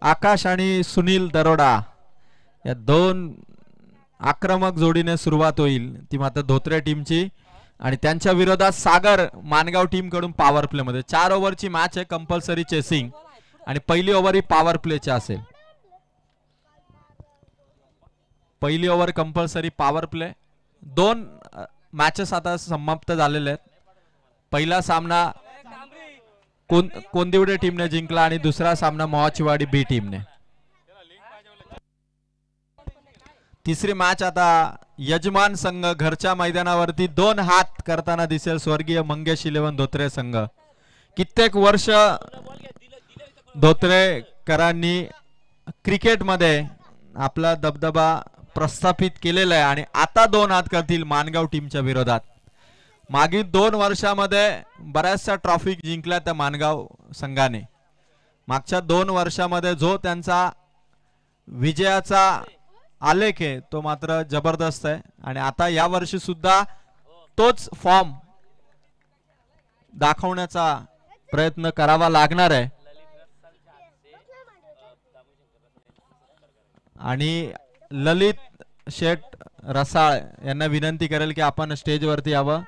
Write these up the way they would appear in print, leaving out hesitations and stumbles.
आकाश आणि सुनील दरोडा या दोन आक्रमक जोडीने सुरुवात होईल ती मात्र धोत्रे टीमची आणि त्यांच्या विरोधात सागर मानगाव टीम कडून पॉवर प्ले मध्ये 4 ओव्हरची मॅच आहे कंपल्सरी चेसिंग आणि पहिली ओव्हर ही पॉवर प्लेची असेल. पहिली over compulsory power play. 2 matches आता समाप्त झालेले आहेत. पहिला सामना कोंदिवडे टीमने जिंकला आणि दुसरा सामना मोहाचीवाडी बी टीमने. तिसरी मॅच आता यजमान संघ घरच्या मैदानावरती 2 हात करताना दिसेल स्वर्गीय मंगेश 11 धोत्रे संघ. कित्येक वर्ष धोत्रेकरांनी क्रिकेटमध्ये आपला दबदबा प्रस्थापित केलेला आहे आणि आता 2 हात करतील मानगाव टीमच्या विरोधात. मागील 2 वर्षामध्ये बऱ्याचशा ट्रॉफी जिंकल्या त्या मानगाव संघाने. मागच्या 2 वर्षामध्ये जो त्यांचा विजयाचा आलेख आहे तो मात्र जबरदस्त आहे आणि आता या वर्षी सुद्धा तोच फॉर्म दाखवण्याचा प्रयत्न करावा लागणार आहे. आणि ललित शेठ रसाळ यांना विनंती करेल की आपण स्टेजवरती यावं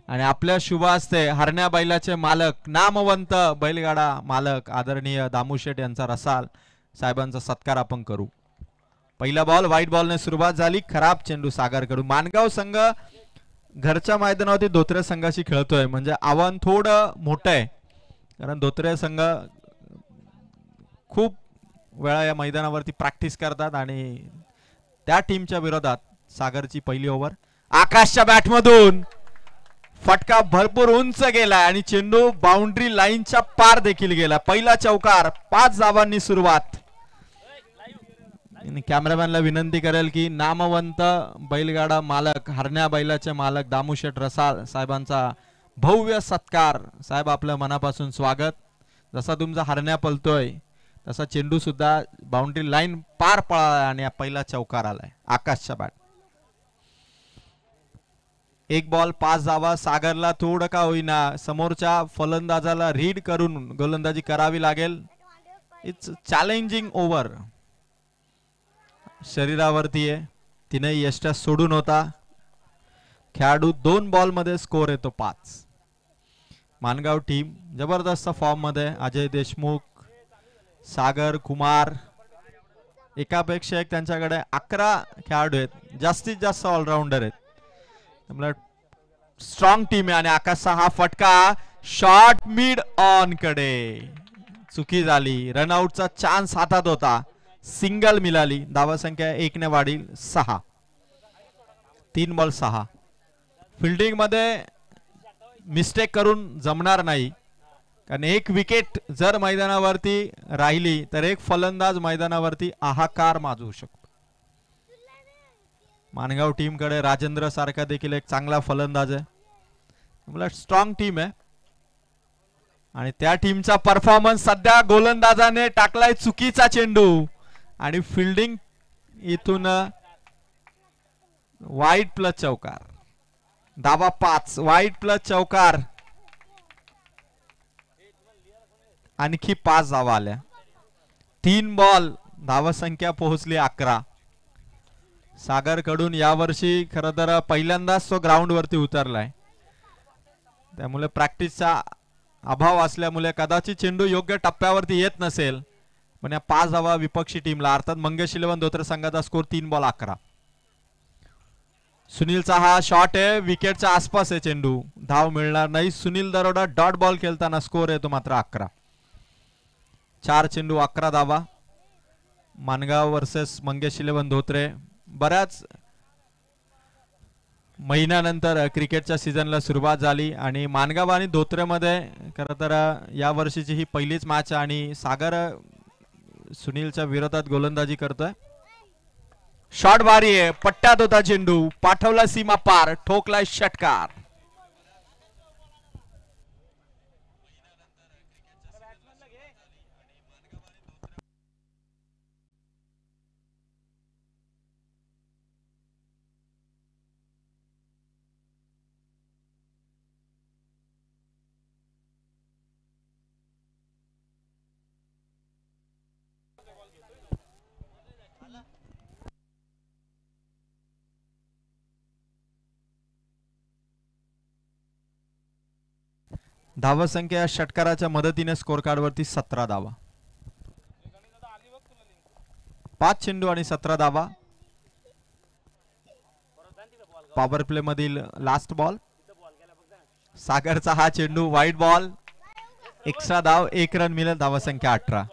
आणि आपल्या शुभ हस्ते हरण्या बैलाचे मालक नामवंत बैलगाडा मालक आदरणीय दामू शेठ यांचा रसाळ साहेबांचा सत्कार आपण करू. पहिला बॉल व्हाईट बॉलने सुरुवात झाली. खराब चेंडू सागर कडून. मानगाव संघ घरच्या मैदानावरती धोत्रे संघाशी खेळतोय म्हणजे आव्हान थोडं मोठं आहे कारण धोत्रे संघ खूप वेळा या मैदानावरती प्रॅक्टिस करतात आणि त्या टीमच्या विरोधात सागरची पहिली ओव्हर. आकाशच्या बॅटमधून फटका भरपूर उंच गेला आणि चेंडू बाउंड्री लाईनच्या पार देखील गेला. पहिला चौकार. 5 धावांनी सुरुवात. कॅमेरामॅनला विनंती करेल की नामवंत बैलगाडा मालक हरण्या बैलाचे मालक दामूशेठ रसाळ साहेबांचा भव्य सत्कार. साहेब आपल्या मनापासून स्वागत. जसा तुमचा हरण्या पलतोय तसा चेंडू सुद्धा बाउंड्री लाईन पार पळाला आणि पहिला चौकार आलाय आकाशच्या बॅट. 1 बॉल 5 धावा. सागरला थोडं का होईना समोरच्या फलंदाजाला रीड करून गोलंदाजी करावी लागेल. इट्स चॅलेंजिंग ओव्हर शरीरावरती आहे. तिने यष्टा सोडून होता. खेळाडू 2 बॉल मध्ये स्कोर येतो 5. मानगाव टीम जबरदस्त फॉर्म मध्ये. अजय देशमुख, सागर कुमार एकापेक्षा एक त्यांच्याकडे 11 खेळाडू आहेत. जास्तीत जास्त ऑलराऊंडर आहेत. त्यामुळे स्ट्रॉंग टीम आहे आणि आकाशचा हा फटका शॉर्ट मिड ऑन कडे चुकी झाली. रनआउटचा चान्स हातात होता. सिंगल मिळाली. धावा संख्या 1 ने वाढील 6. 3 बॉल 6. फिल्डिंग मध्ये मिस्टेक करून जमणार नाही कारण एक विकेट जर मैदानावरती राहिली तर एक फलंदाज मैदानावरती हाहाकार माजवू शकतो. मानगाव टीम कडे राजेंद्र सारखा देखील एक चांगला फलंदाज आहे. मला स्ट्रॉंग टीम आहे आणि त्या टीमचा परफॉर्मन्स सध्या गोलंदाजाने टाकलाय चुकीचा चेंडू आणि फिल्डिंग इथून वाईट प्लस चौकार. धावा 5. वाईट प्लस चौकार. आणखी 5 धावा आल्या. 3 बॉल. धावा संख्या पोहोचली 11. सागर कडून यावर्षी खरं तर पहिल्यांदाच तो ग्राउंड वरती उतरलाय त्यामुळे प्रॅक्टिसचा अभाव असल्यामुळे कदाचित चेंडू योग्य टप्प्यावरती येत नसेल पण या 5 धावा विपक्षी टीमला अर्थात मंगेश 11 धोत्रे संघाचा स्कोर 3 बॉल 11. सुनीलचा हा शॉट आहे. विकेटच्या आसपास आहे चेंडू. धाव मिळणार नाही. सुनील दरोडा डॉट बॉल खेळताना स्कोर येतो मात्र 11. 4 चेंडू 11 धावा. मानगाव वर्सेस मंगेश 11 धोत्रे. बऱ्याच महिन्यानंतर क्रिकेटच्या सीझनला सुरुवात झाली आणि मानगाव आणि धोत्रेमध्ये खरं तर या वर्षीची ही पहिलीच मॅच आणि सागर सुनीलच्या विरोधात गोलंदाजी करतोय. शॉट भारी आहे. पट्ट्यात होता चेंडू. पाठवला सीमा पार. ठोकलाय षटकार. धावा संख्या या षटकाराच्या मदतीने स्कोर कार्ड वरती 17 धावा. 5 चेंडू आणि 17 धावा. पॉवर प्ले मधील लास्ट बॉल. सागरचा हा चेंडू वाईट बॉल. एक्स्ट्रा धाव, 1 रन मिळेल. धावा संख्या 18.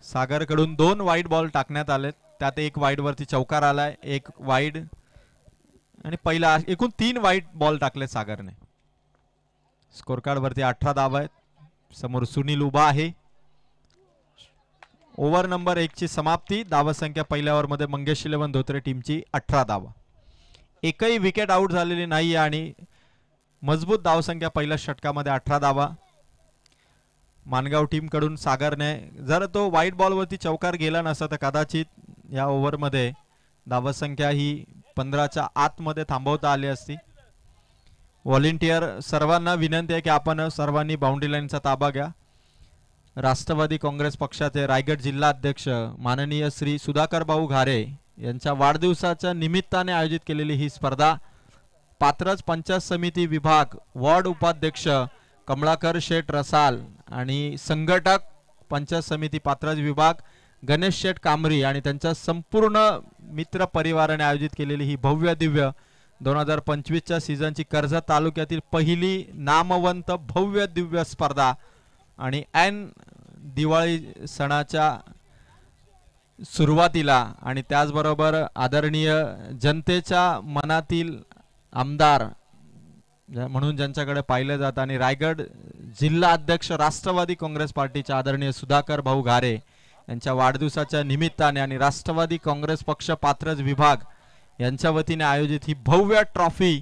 सागर कडून 2 वाईट बॉल टाकण्यात आले. त्यात एक वाईड वरती चौकार आलाय, एक वाईड आणि पहिला, एकूण 3 वाईट बॉल टाकले सागरने. स्कोर कार्ड वरती 18 धावा आहेत. समोर सुनील उभा आहे. ओव्हर नंबर 1 ची समाप्ती. धावा संख्या पहिल्या ओव्हर मध्ये मंगेश 11 धोत्रे टीमची 18 धावा. एकही विकेट आउट झालेली नाही आणि मजबूत धावसंख्या पहिल्या षटकामध्ये 18 धावा. मानगाव टीम कडून सागरने जर तो व्हाईट बॉल वरती चौकार गेला नसता तर कदाचित या ओव्हर मध्ये धावसंख्या ही 15च्या आतमध्ये थांबवता आली असती. व्हॉलेंटियर सर्वांना विनंती आहे की आपण सर्वांनी बाउंड्री लाईनचा ताबा घ्या. राष्ट्रवादी काँग्रेस पक्षाचे रायगड जिल्हा अध्यक्ष माननीय श्री सुधाकर भाऊ घारे यांच्या वाढदिवसाच्या निमित्ताने आयोजित केलेली ही स्पर्धा पात्रज पंचायत समिती विभाग वॉर्ड उपाध्यक्ष कमलाकर शेठ रसाल आणि संघटक पंचायत समिती पात्रज विभाग गणेश शेठ कामरी आणि त्यांच्या संपूर्ण मित्र परिवाराने आयोजित केलेली ही भव्य दिव्य 2025च्या सीझनची कर्जत तालुक्यातील पहिली नामवंत भव्य दिव्य स्पर्धा आणि ऐन दिवाळी सणाच्या सुरुवातीला आणि त्याचबरोबर आदरणीय जनतेच्या मनातील आमदार म्हणून ज्यांच्याकडे पाहिलं जातं आणि रायगड जिल्हा अध्यक्ष राष्ट्रवादी काँग्रेस पार्टीचे आदरणीय सुधाकर भाऊ घारे यांच्या वाढदिवसाच्या निमित्ताने आणि राष्ट्रवादी काँग्रेस पक्ष पात्रज विभाग यांच्या वतीने आयोजित ही भव्य ट्रॉफी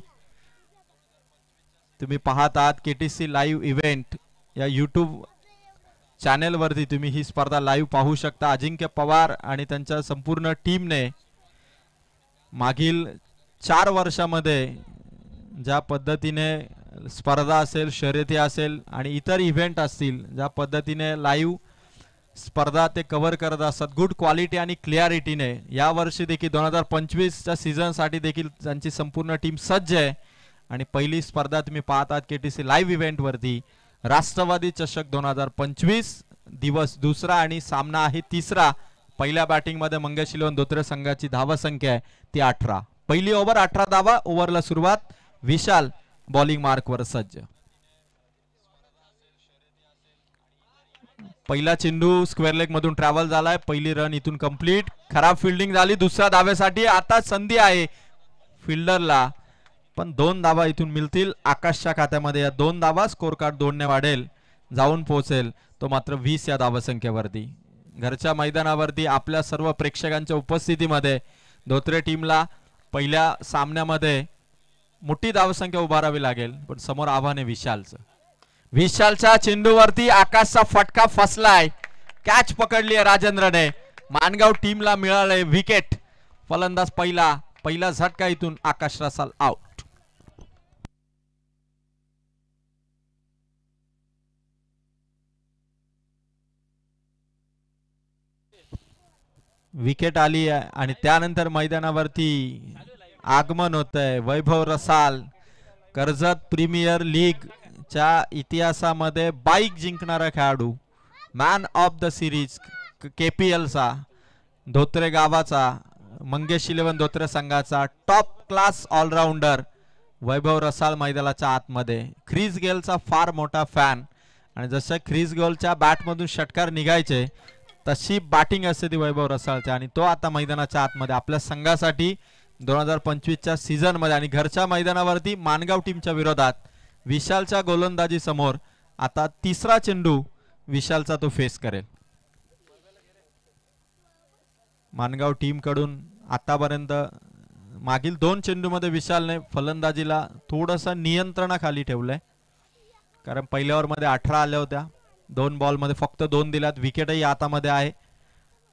तुम्ही पाहत आहात. केटीसी लाईव्ह इव्हेंट या यूट्यूब चॅनल वरती तुम्ही ही स्पर्धा लाईव्ह पाहू शकता. अजिंक्य पवार आणि त्यांच्या संपूर्ण टीमने मागील 4 वर्षामध्ये ज्या पद्धतीने स्पर्धा असेल, शर्यती असेल आणि इतर इव्हेंट असतील, ज्या पद्धतीने लाईव्ह स्पर्धा ते कव्हर करत असतात गुड क्वालिटी आणि क्लिअरिटीने, या वर्षी देखील 2025च्या सीझन साठी देखील त्यांची संपूर्ण टीम सज्ज आहे. आणि पहिली स्पर्धा तुम्ही पाहत आहात केटीसी लाईव्ह इव्हेंट वरती राष्ट्रवादी चषक 2025 दिवस दुसरा आणि सामना आहे तिसरा. पहिल्या बॅटिंग मध्ये मंगेश 11 धोत्रे संघाची धावा संख्या आहे ती 18. पहिली ओव्हर 18 धावा. ओव्हरला सुरुवात. विशाल बॉलिंग मार्क वर सज्ज. पहिला चेंडू स्क्वेअर लेग मधून ट्रॅव्हल झालाय. पहिली रन इथून कंप्लीट. खराब फिल्डिंग झाली. दुसऱ्या धावेसाठी आता संधी आहे फिल्डरला, पण 2 धावा इथून मिळतील आकाशच्या खात्यामध्ये. या 2 धावा स्कोर कार्ड 2 ने वाढेल, जाऊन पोहोचेल तो मात्र 20 या धावा संख्येवरती. घरच्या मैदानावरती आपल्या सर्व प्रेक्षकांच्या उपस्थितीमध्ये धोत्रे टीमला पहिल्या सामन्यामध्ये मोठी धावसंख्या उभारावी लागेल, पण समोर आव्हान आहे विशालचं. विशालच्या चेंडूवरती आकाशचा फटका फसलाय. कॅच पकडली आहे राजेंद्रने. मानगाव टीमला मिळाले विकेट. फलंदाज पहिला झटका इथून आकाश रसाल आउट. विकेट आली आहे आणि त्यानंतर मैदानावरती आगमन होतंय वैभव रसाल. कर्जत प्रीमियर लीग च्या इतिहासामध्ये बाईक जिंकणारा खेळाडू, man of the series KPL चा, धोत्रे गावाचा, मंगेश 11 धोत्रे संघाचा टॉप क्लास ऑलराऊंडर वैभव रसाल मैदानाच्या आतमध्ये. ख्रिस गेलचा फार मोठा फॅन आणि जसं ख्रिस गेलच्या बॅट मधून षटकार निघायचे तशी बॅटिंग असते ती वैभव रसालच्या आणि तो आता मैदानाच्या आतमध्ये आपल्या संघासाठी 2025च्या सीझन मध्ये आणि घरच्या मैदानावरती मानगाव टीमच्या विरोधात विशालच्या गोलंदाजी समोर आता तिसरा चेंडू विशालचा तो फेस करेल. मानगाव टीम कडून आतापर्यंत मागील 2 चेंडूमध्ये विशालने फलंदाजीला थोडंसं नियंत्रणाखाली ठेवलंय, कारण पहिल्या ओव्हर मध्ये 18 आल्या होत्या. 2 बॉल मध्ये फक्त 2 दिल्यात. विकेटही हातामध्ये आहे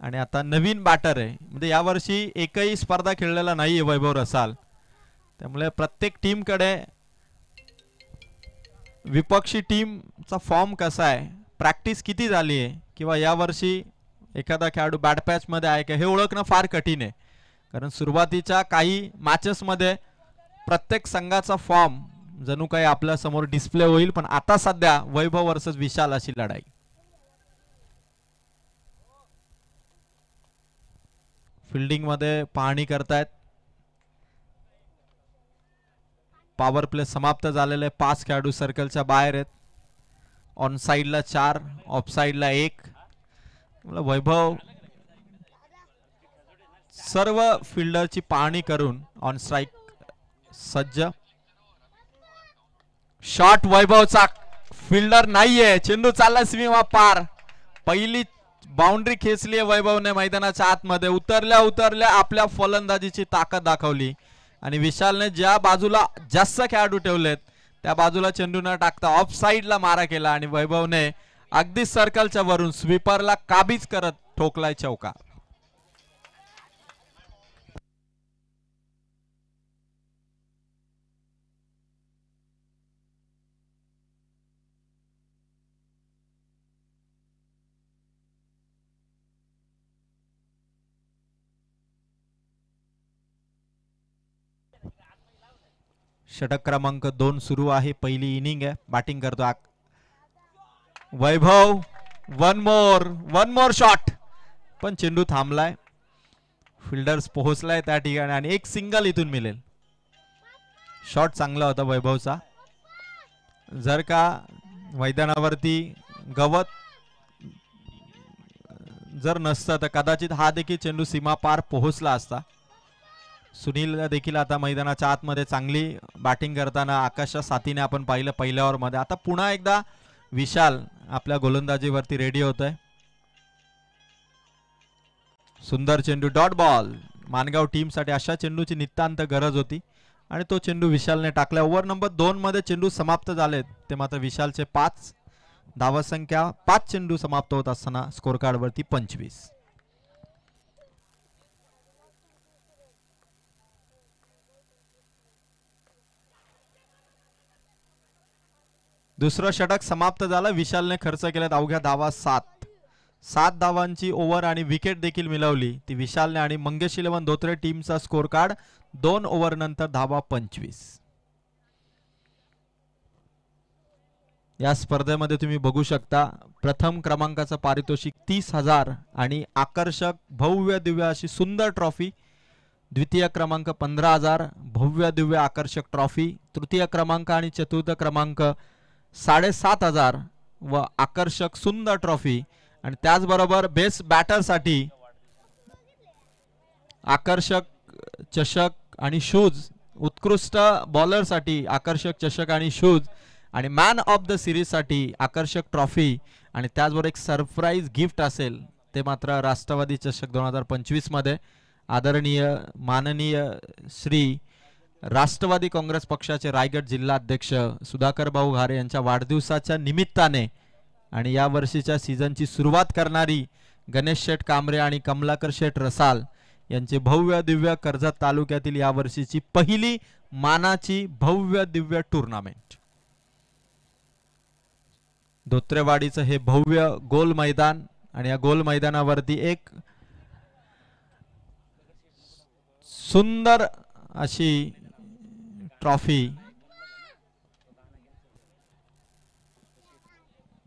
आणि आता नवीन बॅटर आहे. म्हणजे यावर्षी एकही स्पर्धा खेळलेला नाहीये वैभव रसाल, त्यामुळे प्रत्येक टीम कडे विपक्षी टीम चा फॉर्म कसा आहे, प्रॅक्टिस किती झाली आहे, किंवा यावर्षी एखादा खेळाडू बॅड पॅच मध्ये आहे का हे ओळखणं फार कठीण आहे. कारण सुरुवातीच्या काही मॅचेस मध्ये प्रत्येक संघाचा फॉर्म जणू काही आपल्या समोर डिस्प्ले होईल, पण आता सध्या वैभव वर्सेस विशाल अशी लढाई. फिल्डिंग मध्ये पाहणी करतायत. पॉवर प्ले समाप्त झालेले, 5 खेळाडू सर्कलच्या बाहेर आहेत. ऑन साइडला 4, ऑफ साइडला 1. वैभव सर्व फिल्डरची पाहणी करून ऑन स्ट्राइक सज्ज. शॉट वैभवचा, फिल्डर नाहीये, चेंडू चालला सीमा पार. पहिली बाउंड्री खेचली वैभवने मैदानाच्या आतमध्ये. उतरल्या उतरल्या आपल्या फलंदाजीची ताकद दाखवली आणि विशालने ज्या बाजूला जास्त खेळाडू ठेवलेत त्या बाजूला चेंडू न टाकता ऑफ साइडला मारा केला आणि वैभवने अगदी सर्कलच्या वरून स्वीपरला काबीज करत ठोकलाय चौका. षटक क्रमांक 2 सुरू आहे. पहिली इनिंग आहे. बॅटिंग करतो वैभव. वन मोर शॉट, पण चेंडू थांबलाय. फिल्डर्स पोहोचलाय त्या ठिकाणी आणि एक सिंगल इथून मिळेल. शॉट चांगला होता वैभवचा. जर का मैदानावरती गवत जर नसतं तर कदाचित हा देखील चेंडू सीमा पार पोहोचला असता. सुनील देखील आता मैदानाच्या आतमध्ये चांगली बॅटिंग करताना आकाशच्या साथीने आपण पाहिलं पहिल्या ओव्हर मध्ये. आता पुन्हा एकदा विशाल आपल्या गोलंदाजीवरती रेडी होतोय. सुंदर चेंडू, डॉट बॉल. मानगाव टीम साठी अशा चेंडूची नितांत गरज होती आणि तो चेंडू विशालने टाकला. ओव्हर नंबर 2 मध्ये चेंडू समाप्त झालेत, ते मात्र विशालचे 5. धावसंख्या 5 चेंडू समाप्त होत असताना स्कोर कार्ड वरती 25. दुसरं षटक समाप्त झालं. विशालने खर्च केल्यात अवघ्या धावा 7 धावांची ओव्हर आणि विकेट देखील मिळवली ती विशालने. आणि मंगेश 11 धोत्रे टीमचा स्कोर कार्ड 2 ओव्हर नंतर धावा 25. या स्पर्धेमध्ये तुम्ही बघू शकता प्रथम क्रमांकाचं पारितोषिक 30,000 आणि आकर्षक भव्य दिव्य अशी सुंदर ट्रॉफी. द्वितीय क्रमांक 15,000 भव्य दिव्य आकर्षक ट्रॉफी. तृतीय क्रमांक आणि चतुर्थ क्रमांक 7,500 व आकर्षक सुंदर ट्रॉफी. आणि त्याचबरोबर बेस्ट बॅटर साठी आकर्षक चषक आणि शूज. उत्कृष्ट बॉलर साठी आकर्षक चषक आणि शूज. आणि मॅन ऑफ द सिरीज साठी आकर्षक ट्रॉफी. आणि त्याचबरोबर एक सरप्राईज गिफ्ट असेल, ते मात्र राष्ट्रवादी चषक 2025 मध्ये आदरणीय माननीय श्री राष्ट्रवादी काँग्रेस पक्षाचे रायगड जिल्हा अध्यक्ष सुधाकर भाऊ घारे यांच्या वाढदिवसाच्या निमित्ताने आणि या वर्षीच्या सीझनची सुरुवात करणारी गणेश शेठ कांबरे आणि कमलाकर शेठ रसाल यांचे भव्य दिव्य कर्जत तालुक्यातील या वर्षीची पहिली मानाची भव्य दिव्य टुर्नामेंट. धोत्रेवाडीचं हे भव्य गोल मैदान आणि या गोल मैदानावरती एक सुंदर अशी ट्रॉफी.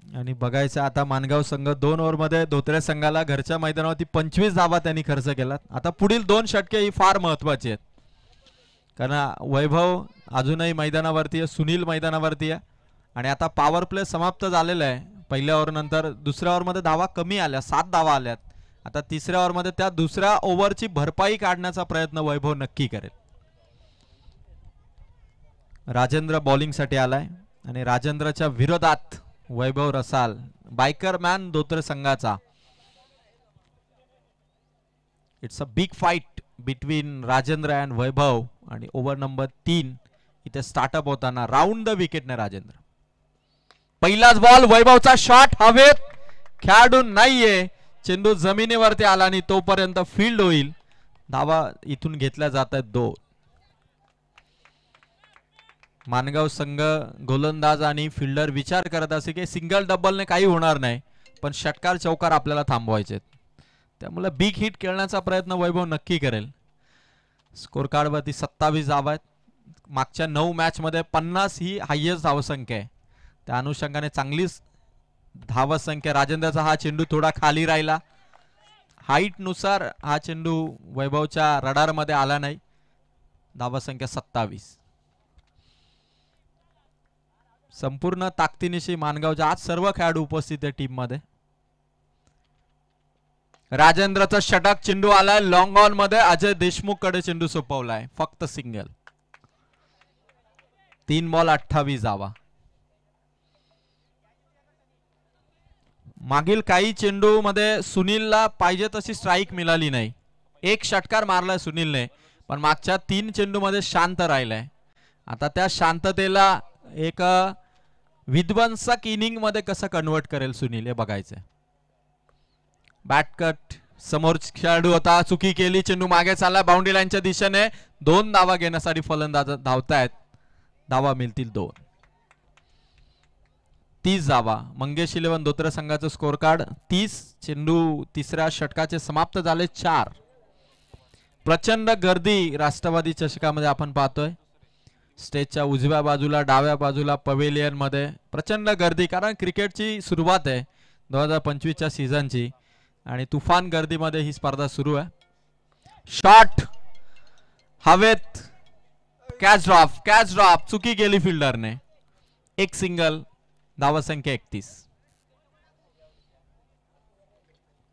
आणि बघायचं आता मानगाव संघ 2 ओव्हर मध्ये धोत्रे संघाला घरच्या मैदानावरती 25 धावा त्यांनी खर्च केला. आता पुढील 2 षटके ही फार महत्वाची आहेत, कारण वैभव अजूनही मैदानावरती आहे, सुनील मैदानावरती आहे. आणि आता पॉवर प्ले समाप्त झालेला आहे. पहिल्या ओव्हर नंतर दुसऱ्या ओव्हर मध्ये धावा कमी आल्या, 7 धावा आल्यात. आता तिसऱ्या ओव्हर मध्ये त्या दुसऱ्या ओव्हरची भरपाई काढण्याचा प्रयत्न वैभव नक्की करेल. राजेंद्र बॉलिंग साठी आलाय आणि राजेंद्रच्या विरोधात वैभव रसाल बायकर मॅन धोत्रे संघाचा. It's a big fight between Rajendra and Vaibhav. आणि ओव्हर नंबर 3 इथे स्टार्टअप होताना राऊंड द विकेटने राजेंद्र. पहिलाच बॉल, वैभवचा शॉट हवेत, खेळाडू नाहीये, चेंडू जमिनीवरती आला आणि तोपर्यंत फील्ड होईल. धावा इथून घेतल्या जात आहेत 2. मानगाव संघ गोलंदाज आणि फिल्डर विचार करत असे की सिंगल डबलने काही होणार नाही, पण षटकार चौकार आपल्याला थांबवायचे, त्यामुळे बिग हिट खेळण्याचा प्रयत्न वैभव नक्की करेल. स्कोर कार्ड वरती 27 धावा आहेत. मागच्या 9 मॅच मध्ये 50 ही हायेस्ट धावसंख्या आहे. त्या अनुषंगाने चांगलीच धावसंख्या. राजेंद्रचा हा चेंडू थोडा खाली राहिला, हाईट नुसार हा चेंडू वैभवच्या रडार मध्ये आला नाही. धावसंख्या 27. संपूर्ण ताकदीनिशी मानगावच्या आज सर्व खेळाडू उपस्थित आहे टीम मध्ये. राजेंद्रचा षटक चेंडू आलाय लॉंग ऑन मध्ये. अजय देशमुख कडे चेंडू सोपवलाय, फक्त सिंगल. 3 बॉल 28 धावा. मागील काही चेंडू मध्ये सुनीलला पाहिजे तशी स्ट्राईक मिळाली नाही. एक षटकार मारलाय सुनीलने, पण मागच्या 3 चेंडू मध्ये शांत राहिलाय. आता त्या शांततेला एक विध्वंसक इनिंग मध्ये कसं कन्वर्ट करेल सुनील हे बघायचंय. बॅट कट, समोर खेळाडू होता, चुकी केली, चेंडू मागे चालला बाउंड्री लाईनच्या दिशेने. 2 धावा घेण्यासाठी फलंदाज धावतायत. धावा मिळतील 2. 30 धावा. मंगेश 11 धोत्रे संघाचं स्कोर कार्ड 30. चेंडू तिसऱ्या षटकाचे समाप्त झाले 4. प्रचंड गर्दी राष्ट्रवादी चषकामध्ये आपण पाहतोय. स्टेजच्या उजव्या बाजूला, डाव्या बाजूला, पवेलियन मध्ये प्रचंड गर्दी, कारण क्रिकेटची सुरुवात आहे 2025च्या सीझनची आणि तुफान गर्दीमध्ये ही स्पर्धा सुरू आहे. शॉट हवेत, कॅच ड्रॉप, चुकी केली फिल्डरने. एक सिंगल. धावसंख्या 31.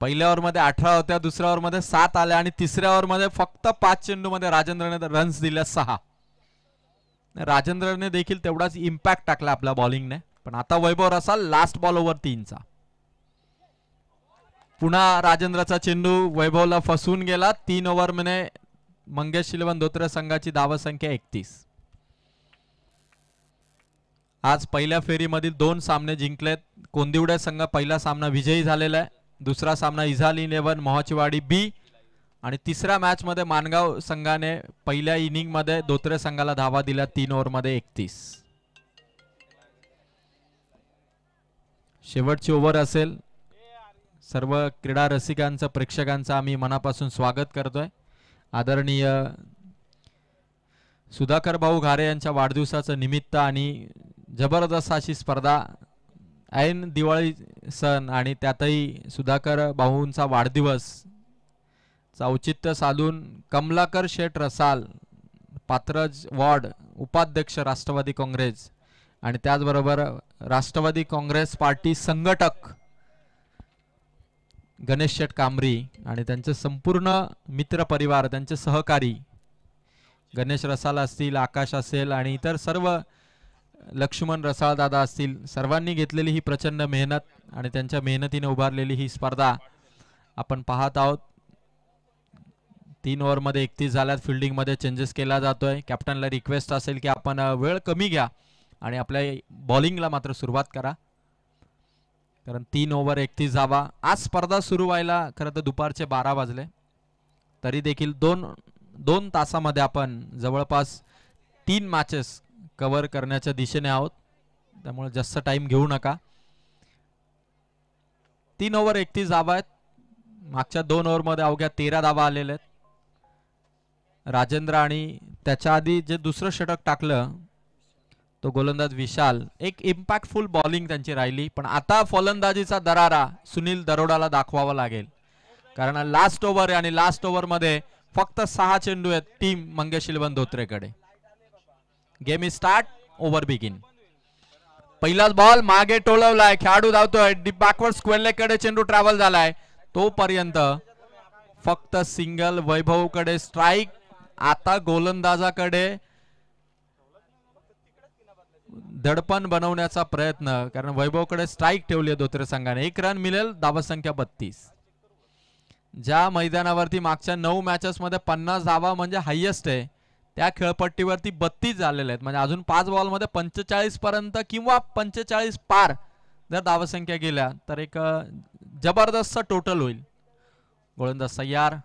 पहिल्या ओव्हर मध्ये 18 होत्या, दुसऱ्या ओव्हर मध्ये 7 आल्या आणि तिसऱ्या ओव्हर मध्ये फक्त 5 चेंडू मध्ये राजेंद्रने रन्स दिल्या 6. राजेंद्रने देखील तेवढाच इम्पॅक्ट टाकला आपल्या बॉलिंगने. पण आता वैभव रसाल लास्ट बॉल ओव्हर 3चा. पुन्हा राजेंद्रचा चेंडू वैभवला फसवून गेला. 3 ओव्हर मध्ये मंगेश 11 धोत्रे संघाची धावसंख्या 31. आज पहिल्या फेरीमधील 2 सामने जिंकलेत. कोंदिवडे संघ पहिला सामना विजयी झालेला आहे. दुसरा सामना इझाल 11 मोहाचीवाडी बी आणि तिसऱ्या मॅच मध्ये मानगाव संघाने पहिल्या इनिंग मध्ये धोत्रे संघाला धावा दिल्या 3 ओव्हर मध्ये 31. शेवटची ओव्हर असेल. सर्व क्रीडा रसिकांचं, प्रेक्षकांचं आम्ही मनापासून स्वागत करतोय. आदरणीय सुधाकर भाऊ घारे यांच्या वाढदिवसाचं निमित्त आणि जबरदस्त अशी स्पर्धा ऐन दिवाळी सण आणि त्यातही सुधाकर भाऊंचा वाढदिवस औचित्य साधून कमलाकर शेठ रसाल, पात्रज वार्ड उपाध्यक्ष राष्ट्रवादी काँग्रेस आणि त्याचबरोबर राष्ट्रवादी काँग्रेस पार्टी संघटक गणेश शेठ कांबरी आणि त्यांचे संपूर्ण मित्र परिवार, त्यांचे सहकारी गणेश रसाल असतील, आकाश असेल आणि इतर सर्व लक्ष्मण रसाळ दादा असतील, सर्वांनी घेतलेली ही प्रचंड मेहनत आणि त्यांच्या मेहनतीने उभारलेली ही स्पर्धा आपण पाहत आहोत. 3 ओव्हर मध्ये 31 झाल्यात. फिल्डिंग मध्ये चेंजेस केला जातोय. कॅप्टनला रिक्वेस्ट असेल की आपण वेळ कमी घ्या आणि आपल्या बॉलिंगला मात्र सुरुवात करा, कारण 3 ओव्हर 31 धावा. आज स्पर्धा सुरू व्हायला खरं तर दुपारचे 12 वाजले, तरी देखील 2 तासामध्ये आपण जवळपास 3 मॅचेस कव्हर करण्याच्या दिशेने आहोत, त्यामुळे जास्त टाइम घेऊ नका. 3 ओव्हर 31 धावा आहेत. मागच्या 2 ओव्हर मध्ये अवघ्या 13 धावा आलेल्या आहेत. राजेंद्र आणि त्याच्या आधी जे दुसरं षटक टाकलं तो गोलंदाज विशाल, एक इम्पॅक्टफुल बॉलिंग त्यांची राहिली. पण आता फलंदाजीचा दरारा सुनील दरोडाला दाखवावा लागेल, कारण लास्ट ओव्हर आणि लास्ट ओव्हर मध्ये फक्त 6 चेंडू आहेत टीम मंगेश 11 धोत्रेकडे. Game is start, over begin. पहिलाच बॉल मागे टोलवलाय, खेळाडू धावतोय, बॅकवर्ड स्क्वेअर लेग कडे चेंडू ट्रॅव्हल झालाय, तोपर्यंत फक्त सिंगल. वैभव कडे स्ट्राइक. आता गोलंदाजाकडे दडपण बनवण्याचा प्रयत्न, कारण वैभवकडे स्ट्राइक ठेवली आहे धोत्रे संघाने. 1 रन मिळेल. धावसंख्या 32. ज्या मैदानावरती मागच्या 9 मॅचेस मध्ये 50 धावा म्हणजे हायेस्ट आहे, त्या खेळपट्टीवरती 32 झालेले आहेत. म्हणजे अजून 5 बॉल मध्ये 45 पर्यंत किंवा 45 पार जर धावसंख्या गेल्या तर एक जबरदस्त टोटल होईल. गोलंदाज तयार.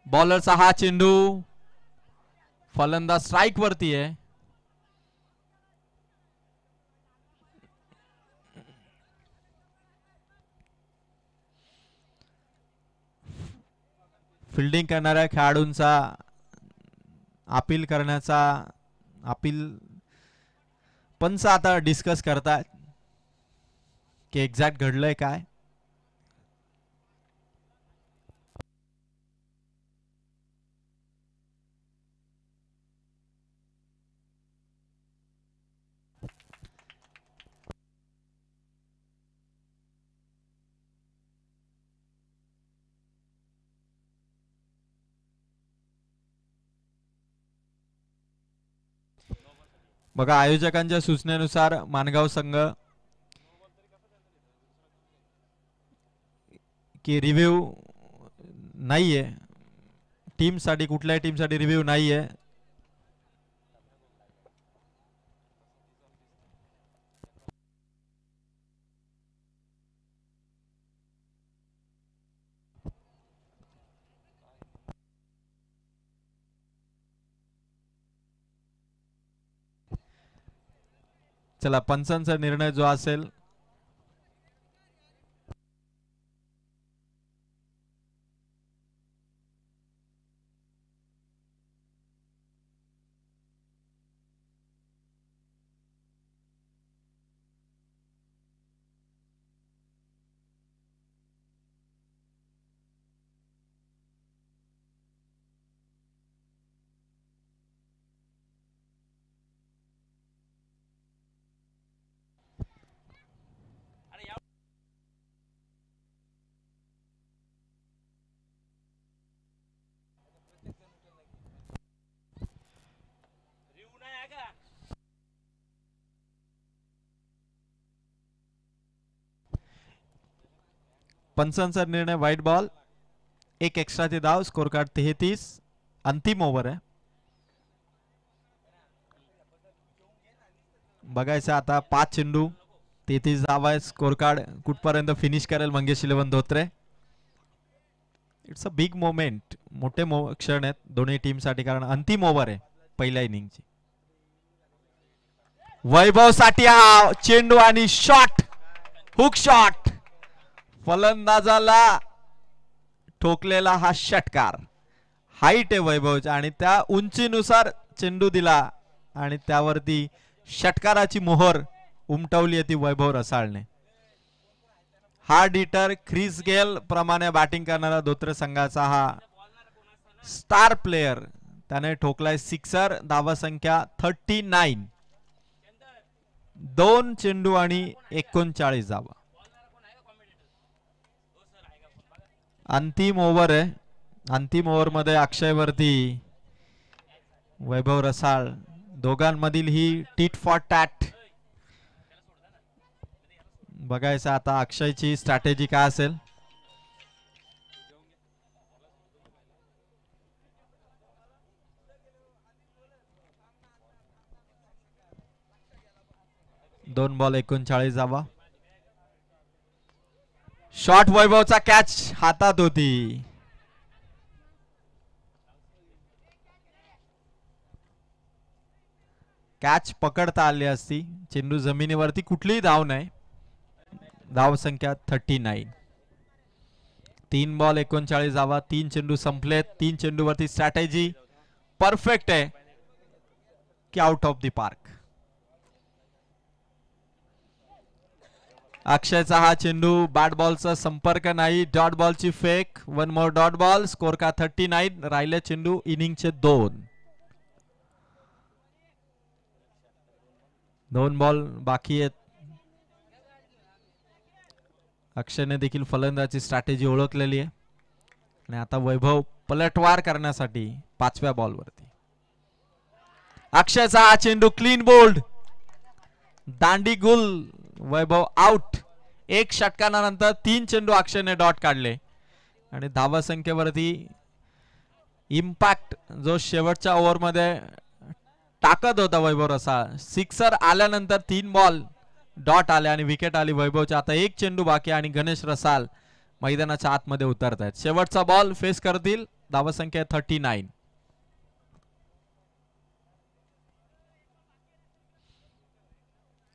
बॉलरचा हा चेंडू फलंदाज स्ट्राइक वरती आहे. फिल्डिंग करणाऱ्या खेळाडूंचा अपील करण्याचा पंच आता डिस्कस करतात की एक्झॅक्ट घडलंय काय. बघा आयोजकांच्या सूचनेनुसार मानगाव संघ की रिव्ह्यू नाहीये, टीमसाठी कुठल्याही टीमसाठी रिव्ह्यू नाहीये. चला पंचांचा निर्णय जो असेल पंचांचा निर्णय व्हाईट बॉल, एक एक्स्ट्राचे धाव, स्कोर कार्ड 33. अंतिम ओव्हर आहे. बघायचं आता 5 चेंडू 33 धावा आहे. स्कोर कार्ड कुठपर्यंत फिनिश करेल Mangesh 11 Dhotre. It's a big moment, मोठे क्षण आहेत दोन्ही टीम साठी, कारण अंतिम ओव्हर आहे पहिल्या इनिंगची. वैभव साठी हा चेंडू आणि शॉट, हुक शॉट, फलंदाजाला ठोकलेला हा षटकार. हाईट आहे वैभवच्या आणि त्या उंचीनुसार चेंडू दिला आणि त्यावरती षटकाराची मोहर उमटवली ती वैभव रसाळने. हार्ड हिटर ख्रिस गेल प्रमाणे बॅटिंग करणारा धोत्रे संघाचा हा स्टार प्लेयर, त्याने ठोकलाय सिक्सर. धावा संख्या 39. 2 चेंडू आणि 39 धावा. अंतिम ओव्हर आहे. अंतिम ओव्हर मध्ये अक्षय वरती वैभव रसाळ, दोघांमधील ही टीट फॉर टॅट. बघायचं आता अक्षयची स्ट्रॅटेजी काय असेल. दोन बॉल 39 धावा. शॉट वैभवचा, कॅच हातात होती. कॅच पकडता आली असती. चेंडू जमिनीवरती, कुठलीही धाव नाही. धाव संख्या 39. 3 बॉल 39 धावा. 3 चेंडू संपलेत. 3 चेंडूवरती स्ट्रॅटेजी परफेक्ट आहे की आउट ऑफ द पार्क. अक्षयचा हा चेंडू बॅट बॉलचा संपर्क नाही. डॉट बॉलची फेक. 1 मोर डॉट बॉल. स्कोर का 39. राहिले चेंडू इनिंगचे 2. 2 बॉल बाकी आहेत. अक्षयने देखील फलंदाजी स्ट्रॅटेजी ओळखलेली आहे आणि आता वैभव पलटवार करण्यासाठी 5व्या बॉलवरती. अक्षयचा हा चेंडू क्लीन बोल्ड, दांडी गुल. वैभव आउट. 1 षटकारानंतर 3 चेंडू अक्षयने डॉट काढले आणि धावा संख्येवरती इम्पॅक्ट जो शेवटच्या ओव्हर मध्ये टाकत होता वैभव रसाळ. सिक्सर आल्यानंतर 3 बॉल डॉट आले आणि विकेट आली वैभवच्या. आता 1 चेंडू बाकी आणि गणेश रसाल मैदानाच्या आतमध्ये उतरतायत. शेवटचा बॉल फेस करतील. धावा संख्या 39.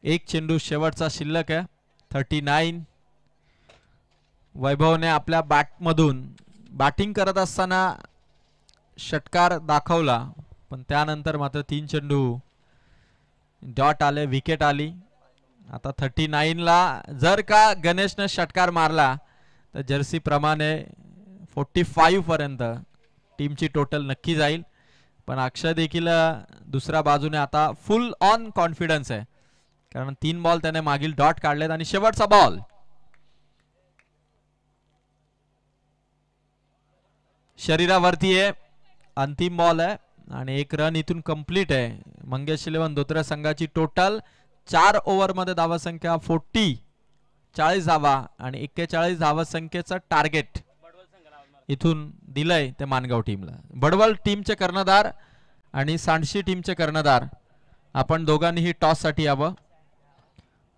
एक चेंडू शेवटचा शिल्लक आहे. 39. वैभवने आपल्या बॅटमधून बॅटिंग करत असताना षटकार दाखवला, पण त्यानंतर मात्र 3 चेंडू डॉट आले, विकेट आली. आता 39 ला जर का गणेशने षटकार मारला तर जर्सी प्रमाणे 45 पर्यंत टीमची टोटल नक्की जाईल. पण अक्षय देखील दुसऱ्या बाजूने आता फुल ऑन कॉन्फिडन्स आहे, कारण 3 बॉल त्याने मागील डॉट काढलेत. आणि शेवटचा बॉल शरीरावरती आहे, अंतिम बॉल आहे आणि 1 रन इथून कंप्लीट आहे. मंगेश 11 धोत्रे संघाची टोटल 4 ओव्हर मध्ये धावसंख्या 40 धावा आणि 41 धावसंख्येचं टार्गेट इथून दिलंय ते मानगाव टीमला. बडवल टीमचे कर्णधार आणि सांडशी टीमचे कर्णधार आपण दोघांनीही टॉस साठी यावं.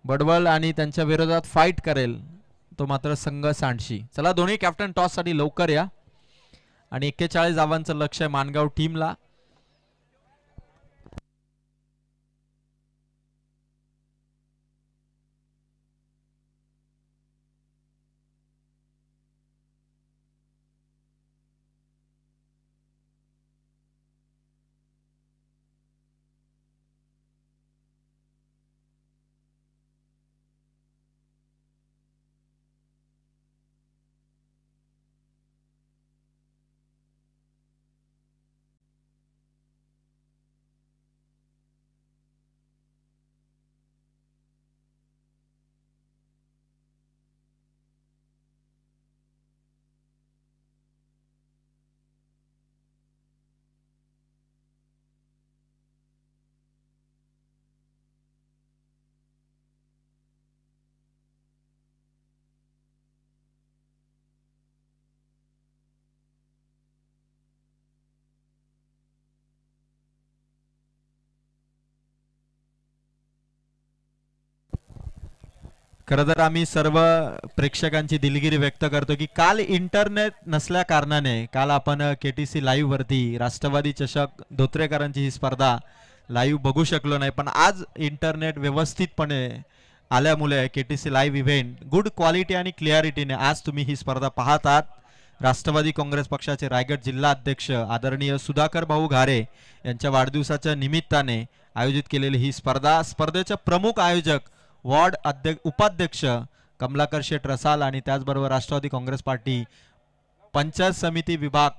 बडवल आणि त्यांच्या विरोधात फाईट करेल तो मात्र संघ सांडशी. चला दोन्ही कॅप्टन टॉस साठी लवकर या. आणि 41 धावांचं लक्ष आहे मानगाव टीमला. खरं तर आम्ही सर्व प्रेक्षकांची दिलगिरी व्यक्त करतो की काल इंटरनेट नसल्या कारणाने काल आपण केटीसी लाईव्ह वरती राष्ट्रवादी चषक धोत्रेकरांची ही स्पर्धा लाईव्ह बघू शकलो नाही. पण आज इंटरनेट व्यवस्थितपणे आल्यामुळे KTC live event good quality आणि क्लिअरिटीने आज तुम्ही ही स्पर्धा पाहत आहात. राष्ट्रवादी काँग्रेस पक्षाचे रायगड जिल्हा अध्यक्ष आदरणीय सुधाकर भाऊ घारे यांच्या वाढदिवसाच्या निमित्ताने आयोजित केलेली ही स्पर्धा. स्पर्धेचे प्रमुख आयोजक वॉर्ड उपाध्यक्ष कमलाकर शेठ रसाल आणि त्याचबरोबर राष्ट्रवादी काँग्रेस पार्टी पंचायत समिती विभाग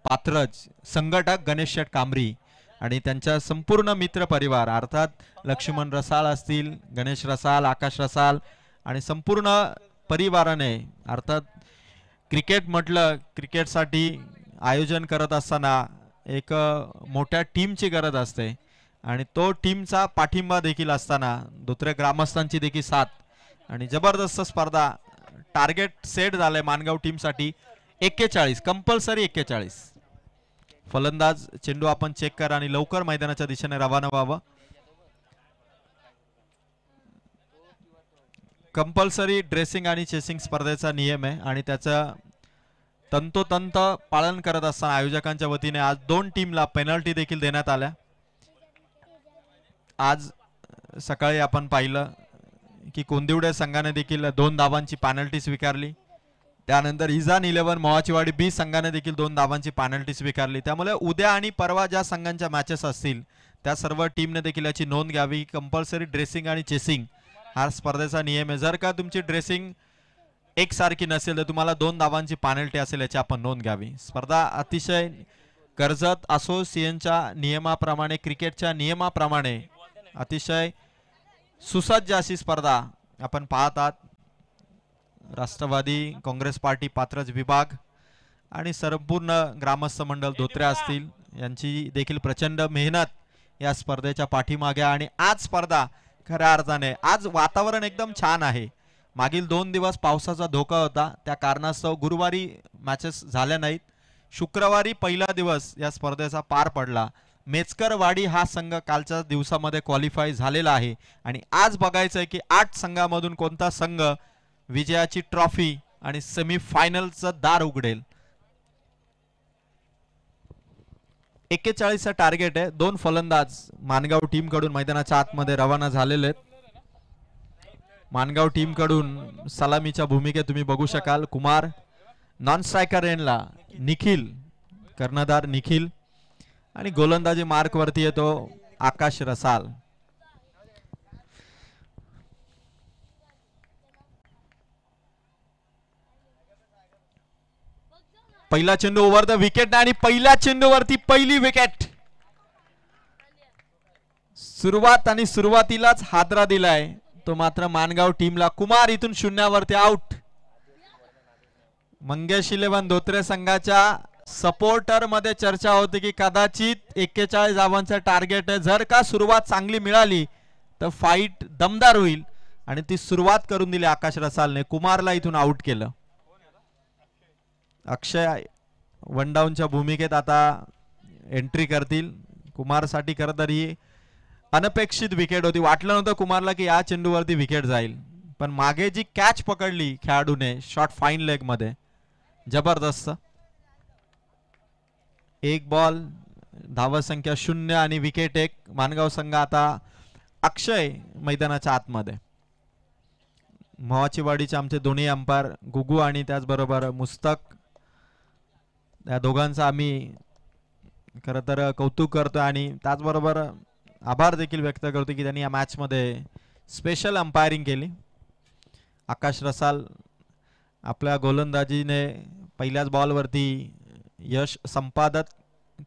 पात्रज संघटक गणेश शेठ कांबरी आणि त्यांच्या संपूर्ण मित्र परिवार अर्थात लक्ष्मण रसाल असतील, गणेश रसाल, आकाश रसाल आणि संपूर्ण परिवाराने अर्थात क्रिकेट म्हटलं क्रिकेटसाठी आयोजन करत असताना एक मोठ्या टीमची गरज असते आणि तो टीमचा पाठिंबा देखील असताना धोत्रे ग्रामस्थांची देखील साथ आणि जबरदस्त स्पर्धा. टार्गेट सेट झालंय मानगाव टीमसाठी 41 कंपल्सरी 41. फलंदाज चेंडू आपण चेक करा आणि लवकर मैदानाच्या दिशेने रवाना व्हावं. कंपल्सरी ड्रेसिंग आणि चेसिंग स्पर्धेचा नियम आहे आणि त्याचं तंतोतंत पालन करत असताना आयोजकांच्या वतीने आज 2 टीमला पेनल्टी देखील देण्यात आल्या. आज सकाळी आपण पाहिलं की कोंदिवडे संघाने देखील 2 धावांची पेनल्टी स्वीकारली. त्यानंतर इजान 11 मोहाचीवाडी बी संघाने देखील 2 धावांची पेनल्टी स्वीकारली. त्यामुळे उद्या आणि परवा ज्या संघांच्या मॅचेस असतील त्या सर्व टीमने देखील याची नोंद घ्यावी. कंपल्सरी ड्रेसिंग आणि चेसिंग हा स्पर्धेचा नियम आहे. जर का तुमची ड्रेसिंग एकसारखी नसेल तर तुम्हाला 2 धावांची पेनल्टी असेल याची आपण नोंद घ्यावी. स्पर्धा अतिशय कर्जत असोसिएशनच्या नियमाप्रमाणे क्रिकेटच्या नियमाप्रमाणे अतिशय सुसज्ज अशी स्पर्धा आपण पाहत आहात. राष्ट्रवादी काँग्रेस पार्टी पात्रज विभाग आणि संपूर्ण ग्रामस्थ मंडळ धोत्रे असतील यांची देखील प्रचंड मेहनत या स्पर्धेच्या पाठीमागे. आणि आज स्पर्धा खऱ्या अर्थाने आज वातावरण एकदम छान आहे. मागील 2 दिवस पावसाचा धोका होता, त्या कारणास्तव गुरुवारी मॅचेस झाल्या नाहीत. शुक्रवारी पहिला दिवस या स्पर्धेचा पार पडला. मेचकरवाडी हा संघ कालच्या दिवसामध्ये क्वालिफाय झालेला आहे आणि आज बघायचं आहे की 8 संघांमधून कोणता संघ विजयाची ट्रॉफी आणि सेमीफायनलचं दार उघडेल. 41चं टार्गेट आहे. 2 फलंदाज मानगाव टीम कडून मैदानाच्या आतमध्ये रवाना झालेले आहेत. मानगाव टीम कडून सलामीच्या भूमिकेत तुम्ही बघू शकाल कुमार, नॉन स्ट्रायकर एंडला निखिल, कर्णधार निखिल आणि गोलंदाजी मार्क वरती येतो आकाश रसाल. पहिला चेंडू ओव्हर द विकेट आणि पहिल्या चेंडूवरती पहिली विकेट. सुरुवातीलाच हादरा दिलाय तो मात्र मानगाव टीमला. कुमार इथून शून्यावरती आउट. मंगेश 11 धोत्रे संघाच्या सपोर्टर मध्ये चर्चा होती की कदाचित 41 धावांचं टार्गेट आहे. जर का सुरुवात चांगली मिळाली तर फाईट दमदार होईल आणि ती सुरुवात करून दिली आकाश रसालने. कुमारला इथून आउट केलं. अक्षय वन डाऊनच्या भूमिकेत आता एंट्री करतील. कुमारसाठी खरं तर ही अनपेक्षित विकेट होती. वाटलं नव्हतं कुमारला की या चेंडूवरती विकेट जाईल, पण मागे जी कॅच पकडली खेळाडूने शॉट फाईन लेग मध्ये, जबरदस्त. एक बॉल, धावसंख्या 0 आणि विकेट 1. मानगाव संघ आता अक्षय मैदानाच्या आतमध्ये. मोहाचीवाडीचे आमचे दोन्ही अंपायर गुगू आणि त्याचबरोबर मुस्तक, या दोघांचा आम्ही खरं तर कौतुक करतो आणि त्याचबरोबर आभार देखील व्यक्त करतो की त्यांनी या मॅच मध्ये स्पेशल अंपायरिंग केली. आकाश रसाल आपल्या गोलंदाजीने पहिल्याच बॉलवरती यश संपादक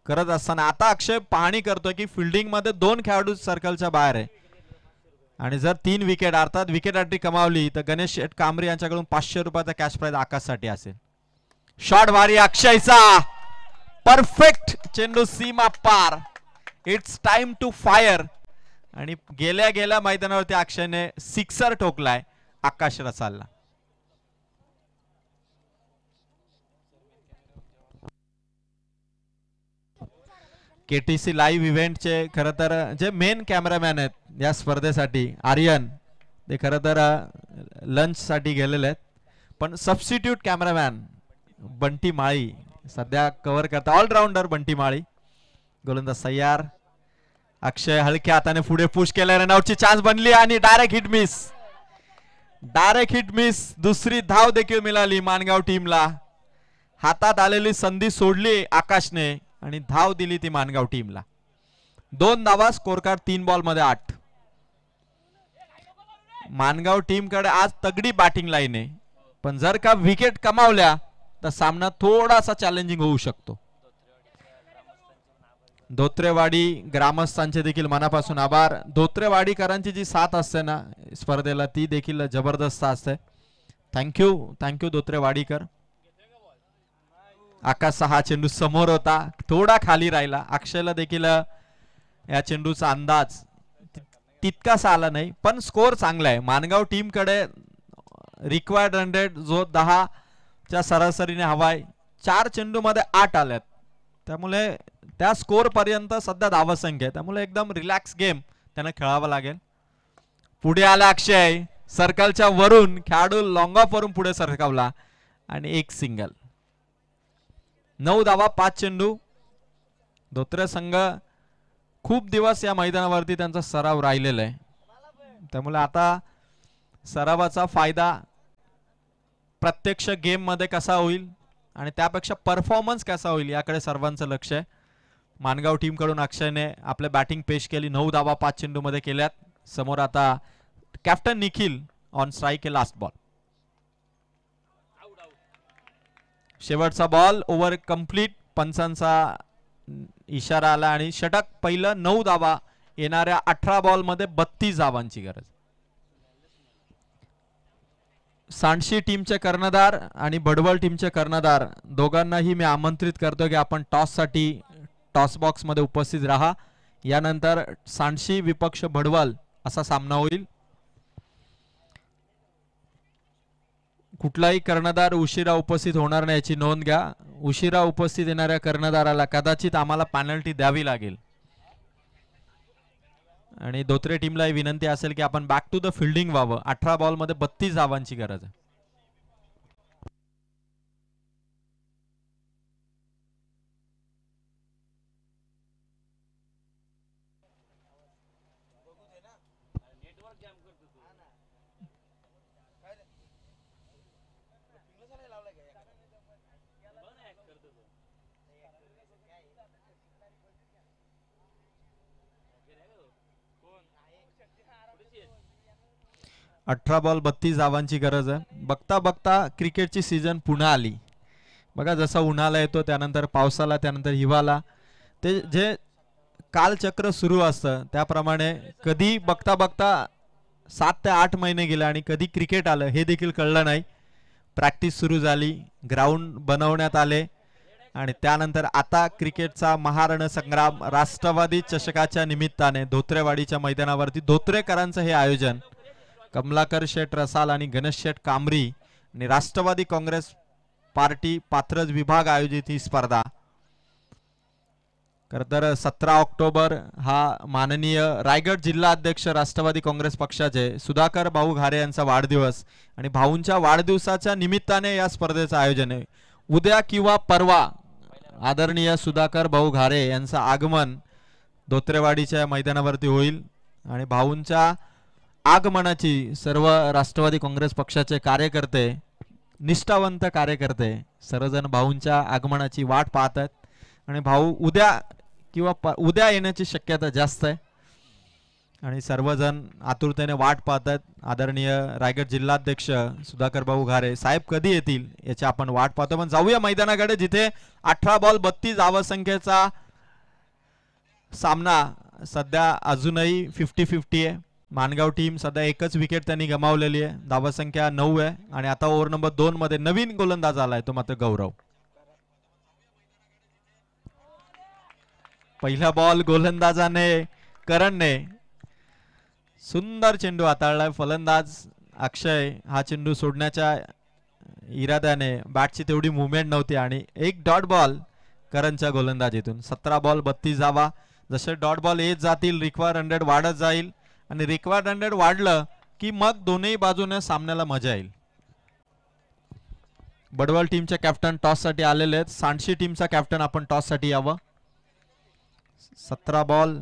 करत असताना आता अक्षय पाहणी करतोय की फिल्डिंग मध्ये 2 खेळाडू सर्कलच्या बाहेर आहे आणि जर 3 विकेट अर्थात विकेट हॅट्रिक कमावली तर गणेश शेठ कांबरे यांच्याकडून 500 रुपयाचा कॅश प्राइज आकाशसाठी असेल. शॉट भारी अक्षयचा, परफेक्ट चेंडू सीमा पार. इट्स टाइम टू फायर आणि गेल्या गेल्या मैदानावरती अक्षयने सिक्सर ठोकलाय आकाश रसालला. केटीसी लाईव्ह इव्हेंटचे खरं तर जे मेन कॅमेरामॅन आहेत या स्पर्धेसाठी आर्यन, ते खरं तर लंच साठी गेलेले आहेत, पण सबस्टिट्यूट कॅमेरामॅन बंटी माळी सध्या कव्हर करता. ऑलराऊंडर बंटी माळी. गोलंदाज सय्यार. अक्षय हलक्या हाताने पुढे पुश केलं. रनआउटची चान्स बनली आणि direct hit miss. Direct hit miss. दुसरी धाव देखील मिळाली मानगाव टीमला. हातात आलेली संधी सोडली आकाशने आणि धाव दिली ती मानगाव टीमला. 2 धावा, स्कोर कार्ड 3 बॉल मध्ये 8. मानगाव टीम कडे आज तगडी बॅटिंग लाईन आहे, पण जर का विकेट कमावल्या तर सामना थोडासा चॅलेंजिंग होऊ शकतो. धोत्रेवाडी ग्रामस्थांचे देखील मनापासून आभार. धोत्रेवाडीकरांची जी साथ असते ना स्पर्धेला ती देखील जबरदस्त असते. Thank you thank you धोत्रेवाडीकर. आकाशचा हा चेंडू समोर होता, थोडा खाली राहिला. अक्षयला देखील या चेंडूचा अंदाज तितकासा आला नाही, पण स्कोर चांगला आहे. मानगाव टीम कडे रिक्वायर्ड रन रेट जो 10 च्या सरासरीने हवाय. 4 चेंडू मध्ये 8 आल्यात, त्यामुळे त्या स्कोर पर्यंत सध्या धावसंख्या आहे, त्यामुळे एकदम रिलॅक्स गेम त्यांना खेळावा लागेल. पुढे आला अक्षय, सर्कलच्या वरून खेळाडू लॉंग ऑफ वरून पुढे सरकवला आणि एक सिंगल. 9 धावा 5 चेंडू. धोत्रे संघ खूप दिवस या मैदानावरती त्यांचा सराव राहिलेला आहे, त्यामुळे आता सरावाचा फायदा प्रत्यक्ष गेम मध्ये कसा होईल आणि त्यापेक्षा परफॉर्मन्स कसा होईल याकडे सर्वांचं लक्ष आहे. मानगाव टीम कडून अक्षयने आपले बॅटिंग पेश केली. 9 धावा 5 चेंडू मध्ये केल्यात. समोर आता captain Nikhil on strike. Last ball, शेवटचा बॉल. Over complete. पंचांचा इशारा आला आणि षटक पहिलं. 9 धावा. येणाऱ्या 18 बॉल मध्ये 32 धावांची गरज. सांडशी टीमचे कर्णधार आणि भडवल टीमचे कर्णधार दोघांनाही मी आमंत्रित करतो की आपण टॉस साठी टॉस बॉक्स मध्ये उपस्थित राहा. यानंतर सांडशी विपक्ष भडवल असा सामना होईल. कुठलाही कर्णधार उशिरा उपस्थित होणार नाही याची नोंद घ्या. उशिरा उपस्थित येणाऱ्या कर्णधाराला कदाचित आम्हाला पेनल्टी द्यावी लागेल. आणि धोत्रे टीमला ही विनंती असेल की आपण बॅक टू द फिल्डिंग व्हावं. 18 बॉल मध्ये 32 धावांची गरज आहे. 18 बॉल 32 धावांची गरज आहे. बघता बघता क्रिकेटची सीझन पुन्हा आली बघा. जसा उन्हाळा येतो त्यानंतर पावसाला त्यानंतर हिवाळा ते जे कालचक्र सुरू असतं त्याप्रमाणे कधी बघता बघता 7 ते 8 महिने गेले आणि कधी क्रिकेट आलं हे देखील कळलं नाही. प्रॅक्टिस सुरू झाली, ग्राउंड बनवण्यात आले आणि त्यानंतर आता क्रिकेटचा महारणसंग्राम राष्ट्रवादी चषकाच्या निमित्ताने धोत्रेवाडीच्या मैदानावरती धोत्रेकरांचं हे आयोजन कमलाकर शेठ रसाल आणि गणेश शेठ कांबरी आणि राष्ट्रवादी काँग्रेस पार्टी पात्रज विभाग आयोजित ही स्पर्धा. खरं तर 17 ऑक्टोबर हा माननीय रायगड जिल्हा अध्यक्ष राष्ट्रवादी काँग्रेस पक्षाचे सुधाकर भाऊ घारे यांचा वाढदिवस आणि भाऊंच्या वाढदिवसाच्या निमित्ताने या स्पर्धेचं आयोजन आहे. उद्या किंवा परवा आदरणीय सुधाकर भाऊ घारे यांचं आगमन धोत्रेवाडीच्या मैदानावरती होईल आणि भाऊंच्या आगमनाची सर्व राष्ट्रवादी काँग्रेस पक्षाचे कार्यकर्ते निष्ठावंत कार्यकर्ते सर्वजण भाऊंच्या आगमनाची वाट पाहत आहेत आणि भाऊ उद्या किंवा उद्या येण्याची शक्यता जास्त आहे आणि सर्वजण आतुरतेने वाट पाहतात. आदरणीय रायगड जिल्हाध्यक्ष सुधाकर भाऊ घारे साहेब कधी येतील याची आपण वाट पाहतो. पण जाऊया मैदानाकडे जिथे 18 बॉल 32 धावसंख्येचा सामना सध्या अजूनही 50-50 आहे. मानगाव टीम सध्या एकच विकेट त्यांनी गमावलेली आहे. धावसंख्या 9 आहे आणि आता ओव्हर नंबर 2 मध्ये नवीन गोलंदाज आलाय तो मात्र गौरव. पहिला बॉल गोलंदाजाने करणने सुंदर चेंडू हाताळलाय. फलंदाज अक्षय हा चेंडू सोडण्याच्या इराद्याने बॅटची तेवढी मुवमेंट नव्हती आणि एक डॉट बॉल करणच्या गोलंदाजीतून. 17 बॉल 32 धावा. जसे डॉट बॉल येत जातील रिक्वायर्ड 100 वाढत जाईल आणि रिक्वायर्ड 100 वाढलं की मग दोन्ही बाजूने सामन्याला मजा येईल. बडवल टीमचे कॅप्टन टॉस साठी आलेले आहेत. सांडशी टीमचा कॅप्टन आपण टॉस साठी यावं. 17 बॉल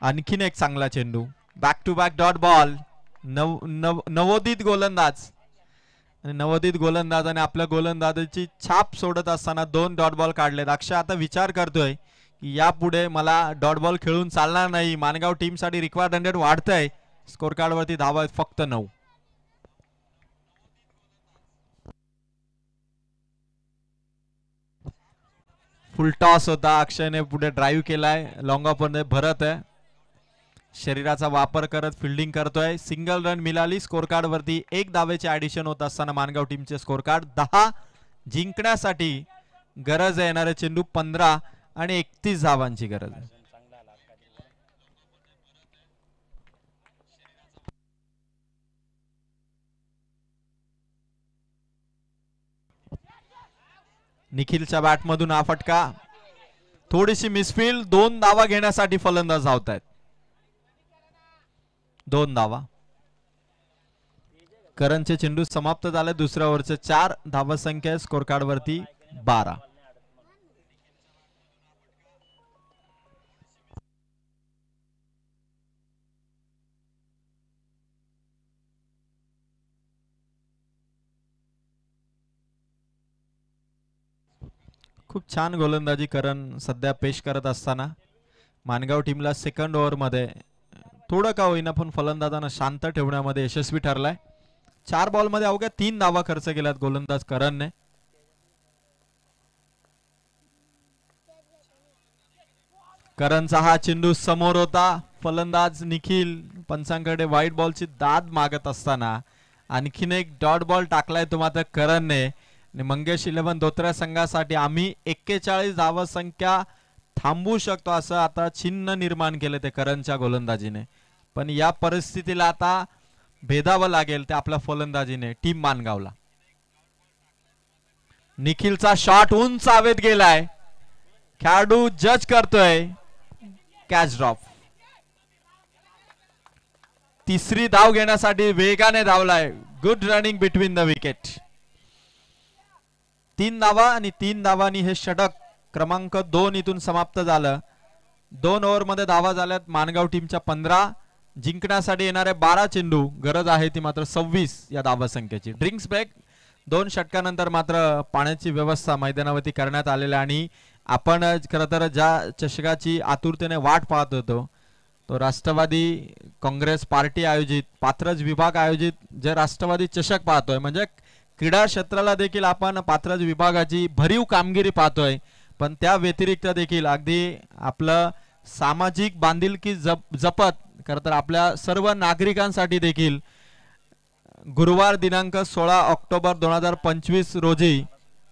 आणखीन एक चांगला चेंडू. Back to back dot ball. नवोदित गोलंदाज आणि नवोदित गोलंदाजाने आपल्या गोलंदाजाची छाप सोडत असताना 2 डॉट बॉल काढलेत. अक्षय आता विचार करतोय की यापुढे मला डॉट बॉल खेळून चालणार नाही. मानगाव टीम साठी रिक्वायर्ड 100 वाढतंय. स्कोर कार्ड वरती धावा आहेत फक्त 9. फुल टॉस होता. अक्षयने पुढे ड्राईव्ह केलाय. लॉंग ऑफ मध्ये भरत आहे. शरीराचा वापर करत फिल्डिंग करतोय. सिंगल रन मिळाली. स्कोर कार्ड वरती 1 धावेचे ऍडिशन होत असताना मानगाव टीमचे स्कोर कार्ड 10 जिंकण्यासाठी गरज आहे. येणारे चेंडू 15 आणि 31 धावांची गरज आहे. निखिलच्या बॅट मधून हा फटका. थोडीशी मिसफील्ड. 2 धावा घेण्यासाठी फलंदाज धावत आहेत. 2 धावा. करणचे चेंडू समाप्त झाले. दुसऱ्या ओव्हरचे 4 धावसंख्या. स्कोर कार्ड वरती 12. खूप छान गोलंदाजी करण सध्या पेश करत असताना मानगाव टीमला सेकंड ओव्हर मध्ये थोडं का होईना पण फलंदाजांना शांत ठेवण्यामध्ये यशस्वी ठरलाय. 4 बॉल मध्ये अवघ्या 3 धावा खर्च केल्यात गोलंदाज करणने. करणचा हा चेंडू समोर होता. फलंदाज निखिल पंचांकडे व्हाईट बॉलची दाद मागत असताना आणखीन एक डॉट बॉल टाकलाय तो मात्र करणने. मंगेश 11 धोत्र्या संघासाठी आम्ही 41 धावसंख्या थांबवू शकतो असं आता चिन्ह निर्माण केले ते करणच्या गोलंदाजीने. पण या परिस्थितीला आता भेदावं लागेल ते आपल्या फलंदाजीने टीम मानगावला. निखिलचा शॉट उंच हवेत गेलाय. खेळाडू जज करतोय. Catch drop. तिसरी धाव घेण्यासाठी वेगाने धावलाय. Good running between the wicket. 3 धावा आणि 3 धावांनी हे षटक क्रमांक 2 इथून समाप्त झालं. 2 ओव्हर मध्ये धावा झाल्यात मानगाव टीमच्या 15. जिंकण्यासाठी येणारे 12 चेंडू. गरज आहे ती मात्र 26 या धावसंख्येची. ड्रिंक्स ब्रेक 2 षटकानंतर मात्र पाण्याची व्यवस्था मैदानावरती करण्यात आलेली आणि आपण खरं तर ज्या चषकाची आतुरतेने वाट पाहत होतो तो राष्ट्रवादी काँग्रेस पार्टी आयोजित पात्रज विभाग आयोजित जे राष्ट्रवादी चषक पाहतोय, म्हणजे क्रीडा क्षेत्राला देखील आपण पात्रज विभागाची भरीव कामगिरी पाहतोय, पण त्या व्यतिरिक्त देखील अगदी आपलं सामाजिक बांधिलकी जपत खरं तर आपल्या सर्व नागरिकांसाठी देखील गुरुवार दिनांक 16 ऑक्टोबर 2025 रोजी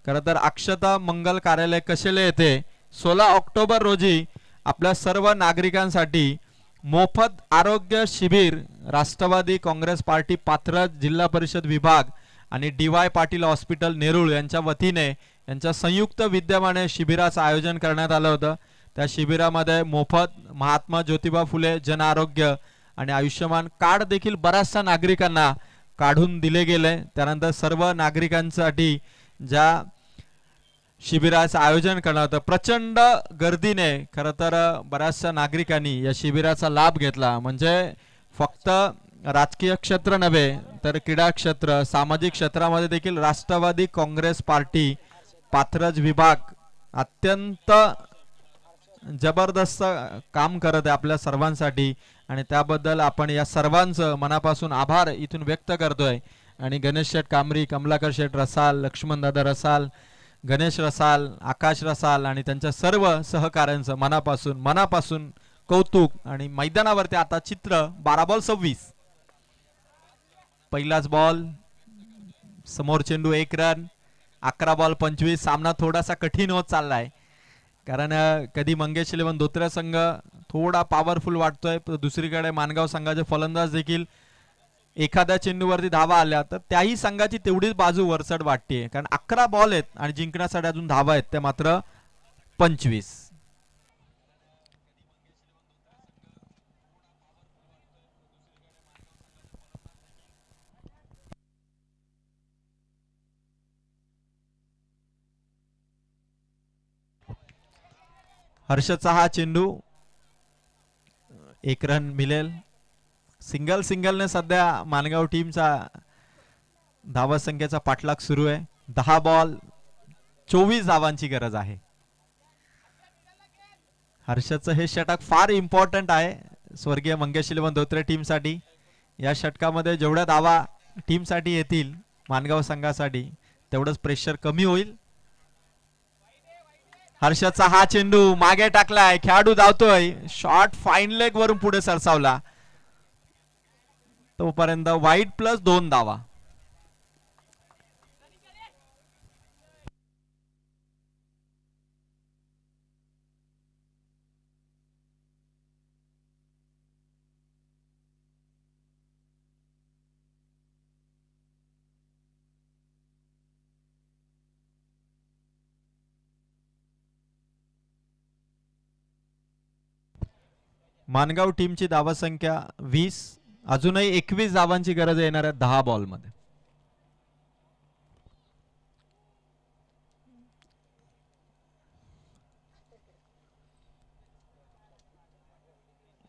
खरं तर अक्षता मंगल कार्यालय कशेले येथे 16 ऑक्टोबर रोजी आपल्या सर्व नागरिकांसाठी मोफत आरोग्य शिबिर राष्ट्रवादी काँग्रेस पार्टी पात्रज जिल्हा परिषद विभाग आणि DY पाटील हॉस्पिटल नेरूळ यांच्या वतीने यांच्या संयुक्त विद्यमाने शिबिराचं आयोजन करण्यात आलं होतं। त्या शिबिरामध्ये मोफत महात्मा ज्योतिबा फुले जन आरोग्य आणि आयुष्यमान कार्ड देखील बऱ्याचशा नागरिकांना काढून दिले गेले। त्यानंतर सर्व नागरिकांसाठी ज्या शिबिराचं आयोजन करण्यात होतं प्रचंड गर्दीने खरं तर बऱ्याचशा नागरिकांनी या शिबिराचा लाभ घेतला। म्हणजे फक्त राजकीय क्षेत्र नव्हे तर क्रीडा क्षेत्र सामाजिक क्षेत्रामध्ये देखील राष्ट्रवादी काँग्रेस पार्टी पात्रज विभाग अत्यंत जबरदस्त काम करत आहे आपल्या सर्वांसाठी आणि त्याबद्दल आपण या सर्वांचं मनापासून आभार इथून व्यक्त करतोय। आणि गणेश शेठ कांबरी, कमलाकर शेठ रसाल, लक्ष्मण दादा रसाल, गणेश रसाल, आकाश रसाल आणि त्यांच्या सर्व सहकाऱ्यांचं मनापासून कौतुक। आणि मैदानावरती आता चित्र 12 बॉल 26, पहिलाच बॉल समोर चेंडू 1 रन, 11 बॉल 25। सामना थोडासा कठीण होत चाललाय कारण कधी मंगेश 11 धोत्रे संघ थोडा पॉवरफुल वाटतोय, दुसरीकडे मानगाव संघाचे फलंदाज देखील एखाद्या चेंडूवरती धावा आल्या तर त्याही संघाची तेवढीच बाजू वरचढ वाटते कारण 11 बॉल आहेत आणि जिंकण्यासाठी अजून धावा आहेत ते मात्र 25। हर्षदचा हा चेंडू 1 रन मिळेल। सिंगलने सध्या मानगाव टीमचा धावा संख्येचा पाठलाग सुरू आहे। 10 बॉल 24 धावांची गरज आहे। हर्षदचं हे षटक फार इम्पॉर्टंट आहे स्वर्गीय मंगेश 11 धोत्रे टीमसाठी। या षटकामध्ये जेवढ्या धावा टीमसाठी येतील मानगाव संघासाठी तेवढंच प्रेशर कमी होईल। हर्षदचा हा चेंडू मागे टाकलाय, खेळाडू धावतोय, शॉट फाईन लेग वरून पुढे सरसावला, तोपर्यंत वाईड प्लस 2 धावा। मानगाव टीमची धावा संख्या 20, अजूनही 21 धावांची गरज येणार आहे 10 बॉल मध्ये।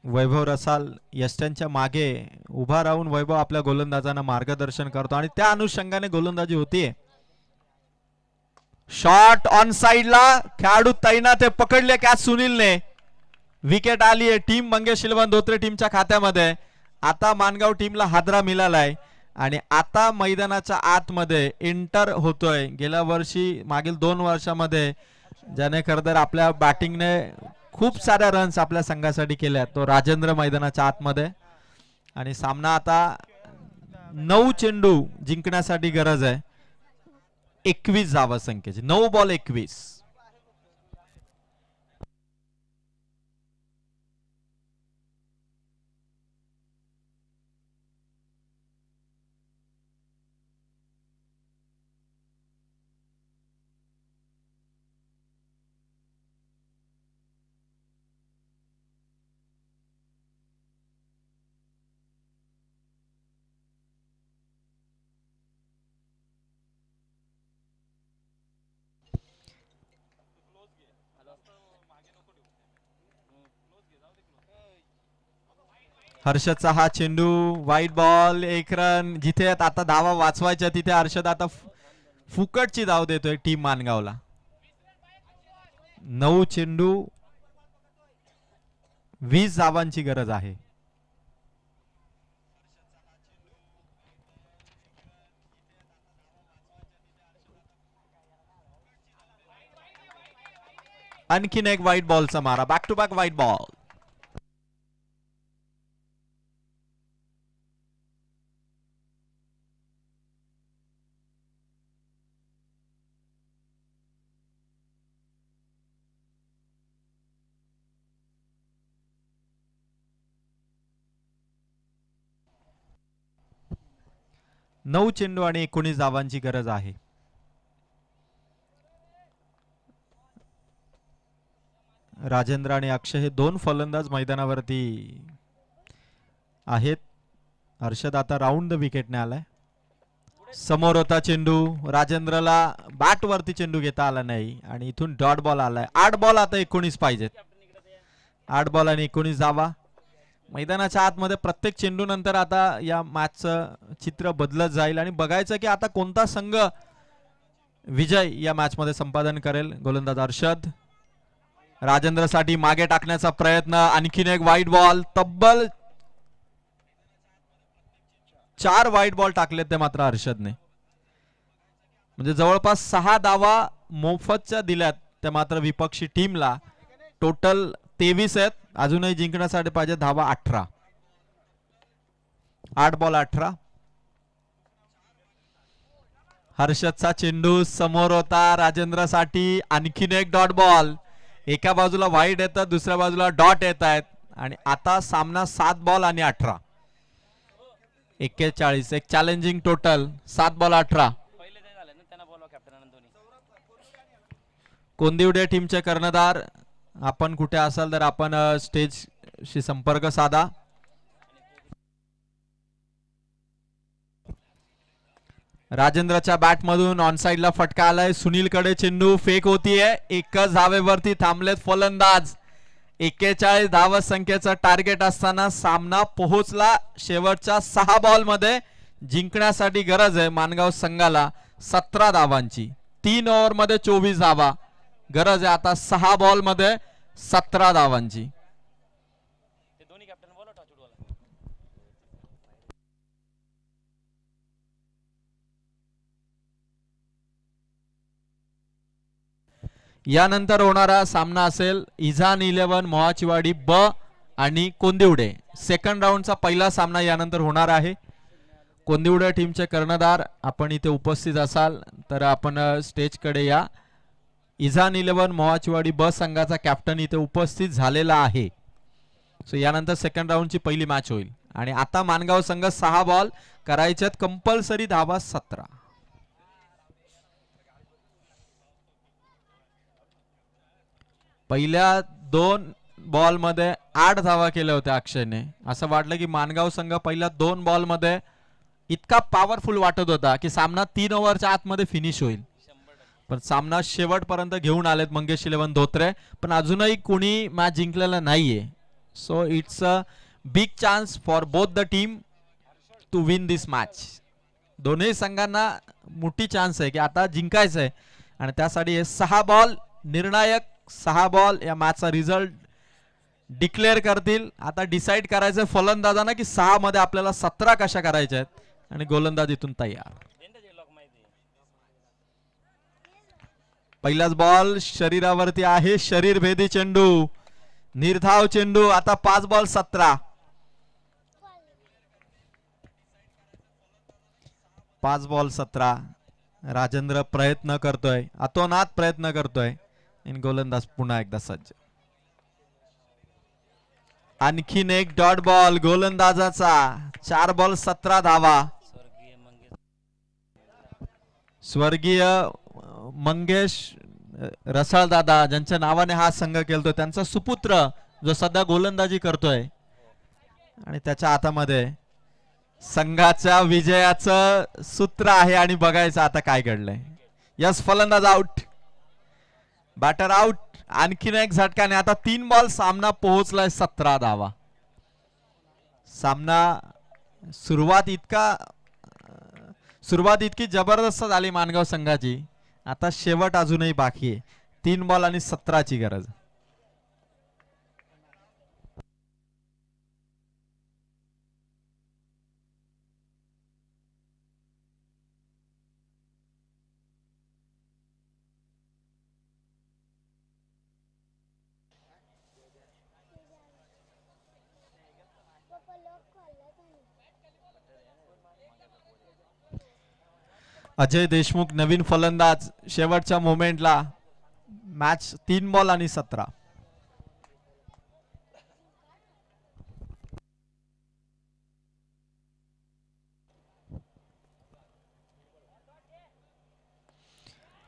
वैभव रसाल यष्ट्यांच्या मागे उभा राहून वैभव आपल्या गोलंदाजांना मार्गदर्शन करतो आणि त्या अनुषंगाने गोलंदाजी होतीये। शॉट ऑन साइडला, खेळाडू तैनात आहे, पकडले कॅच सुनीलने, विकेट आली आहे टीम मंगेश 11 धोत्रे टीमच्या खात्यामध्ये। आता मानगाव टीमला हादरा मिळालाय आणि आता मैदानाच्या आतमध्ये एंटर होतोय। गेल्या वर्षी मागील 2 वर्षामध्ये ज्याने खरं तर आपल्या बॅटिंगने खूप साऱ्या रन्स आपल्या संघासाठी केल्या तो राजेंद्र मैदानाच्या आतमध्ये। आणि सामना आता 9 चेंडू जिंकण्यासाठी गरज आहे 21 धावा संख्येची, 9 बॉल 21। हर्षदचा हा चेंडू वाईड बॉल 1 रन। जिथे आता धावा वाचवायच्या तिथे हर्षद आता फुकटची धाव देतोय टीम मानगावला। 9 चेंडू 20 धावांची गरज आहे. आणखीन एक व्हाईट बॉलचा मारा. Back to back white ball. नऊ चेंडू आणि 19 धावांची गरज आहे. राजेंद्र आणि अक्षय हे दोन फलंदाज मैदानावरती आहेत. हर्षद आता राऊंड द विकेटने आलाय. समोर होता चेंडू. राजेंद्रला बॅट वरती चेंडू घेता आला नाही आणि इथून डॉट बॉल आलाय. 8 बॉल आता 19 पाहिजेत. 8 बॉल आणि 19 धावा. मैदानाच्या आतमध्ये प्रत्येक चेंडू नंतर आता या मॅचचं चित्र बदलत जाईल आणि बघायचं की आता कोणता संघ विजय या मॅच मध्ये संपादन करेल. गोलंदाज हर्षद. राजेंद्रसाठी मागे टाकण्याचा प्रयत्न. आणखीन एक व्हाईट बॉल. तब्बल 4 व्हाईट बॉल टाकलेत ते मात्र हर्षदने. म्हणजे जवळपास 6 धावा मोफतच्या दिल्यात त्या मात्र विपक्षी टीमला. टोटल 23 आहेत. अजूनही जिंकण्यासाठी पाहिजे धावा 18. 8 बॉल 18. हर्षदचा चेंडू समोर होता. राजेंद्रसाठी आणखीन एक डॉट बॉल. एका बाजूला व्हाईट येतात, दुसऱ्या बाजूला डॉट येत आहेत आणि आता सामना 7 बॉल आणि 18. 41. एक चॅलेंजिंग टोटल. 7 बॉल 18. कोंदिवडे टीमचे कर्णधार आपण कुठे असाल तर आपण स्टेजशी संपर्क साधा. राजेंद्रच्या बॅट मधून ऑन साइडला फटका आलाय. सुनील कडे चेंडू. फेक होतीये. एकच धावेवरती थांबलेत फलंदाज. 41 धाव संख्येचं टार्गेट असताना सामना पोहोचला शेवटच्या 6 बॉल मध्ये. जिंकण्यासाठी गरज आहे मानगाव संघाला 17 धावांची. 3 ओव्हर मध्ये 24 धावा गरज आहे आता 6 बॉल मध्ये 17 धावांची. यानंतर होणारा सामना असेल इझान 11 मोहाचीवाडी ब आणि कोंदिवडे. सेकंड राऊंडचा पहिला सामना यानंतर होणार आहे. कोंदिवडे टीमचे कर्णधार आपण इथे उपस्थित असाल तर आपण स्टेजकडे या. इझान 11 मोहाचीवाडी ब संघाचा कॅप्टन इथे उपस्थित झालेला आहे. सो यानंतर सेकंड राऊंडची पहिली मॅच होईल आणि आता मानगाव संघ 6 बॉल करायच्यात. कंपल्सरी धावा 17. पहिल्या 2 बॉल मध्ये 8 धावा केल्या होत्या अक्षयने. असं वाटलं की मानगाव संघ पहिल्या 2 बॉल मध्ये इतका पॉवरफुल वाटत होता की सामना 3 ओव्हरच्या आतमध्ये फिनिश होईल. पण सामना शेवटपर्यंत घेऊन आलेत मंगेश 11 धोत्रे. पण अजूनही कोणी मॅच जिंकलेला नाहीये. So it's a big chance for both the team to win this match. दोन्ही संघांना मोठी चान्स आहे की आता जिंकायचं आहे आणि त्यासाठी हे 6 बॉल निर्णायक 6 बॉल या मॅचचा रिझल्ट डिक्लेअर करतील. आता डिसाइड करायचं फलंदाजांना की 6 मध्ये आपल्याला 17 कशा करायच्या आहेत आणि गोलंदाज इथून तयार. पहिलाच बॉल शरीरावरती आहे. शरीर भेदी चेंडू. निर्धाव चेंडू. आता 5 बॉल 17. 5 बॉल 17. राजेंद्र प्रयत्न करतोय. अतोनात प्रयत्न करतोय आणि गोलंदाज पुन्हा एकदा सज्ज. आणखीन एक डॉट बॉल गोलंदाजाचा. 4 बॉल 17 धावा. स्वर्गीय मंगेश रसाळदादा ज्यांच्या नावाने हा संघ खेळतो त्यांचा सुपुत्र जो सध्या गोलंदाजी करतोय आणि त्याच्या हातामध्ये संघाच्या विजयाचं सूत्र आहे. आणि बघायचं आता काय घडलंय. यस फलंदाज आउट. Batter out. आणखीन एक झटकाने आता 3 बॉल सामना पोहोचलाय 17 धावा. सामना सुरुवात इतकी जबरदस्त झाली मानगाव संघाची. आता शेवट अजूनही बाकी आहे. 3 बॉल आणि 17ची गरज. अजय देशमुख नवीन फलंदाज शेवटच्या मोमेंटला. मॅच 3 बॉल आणि 17.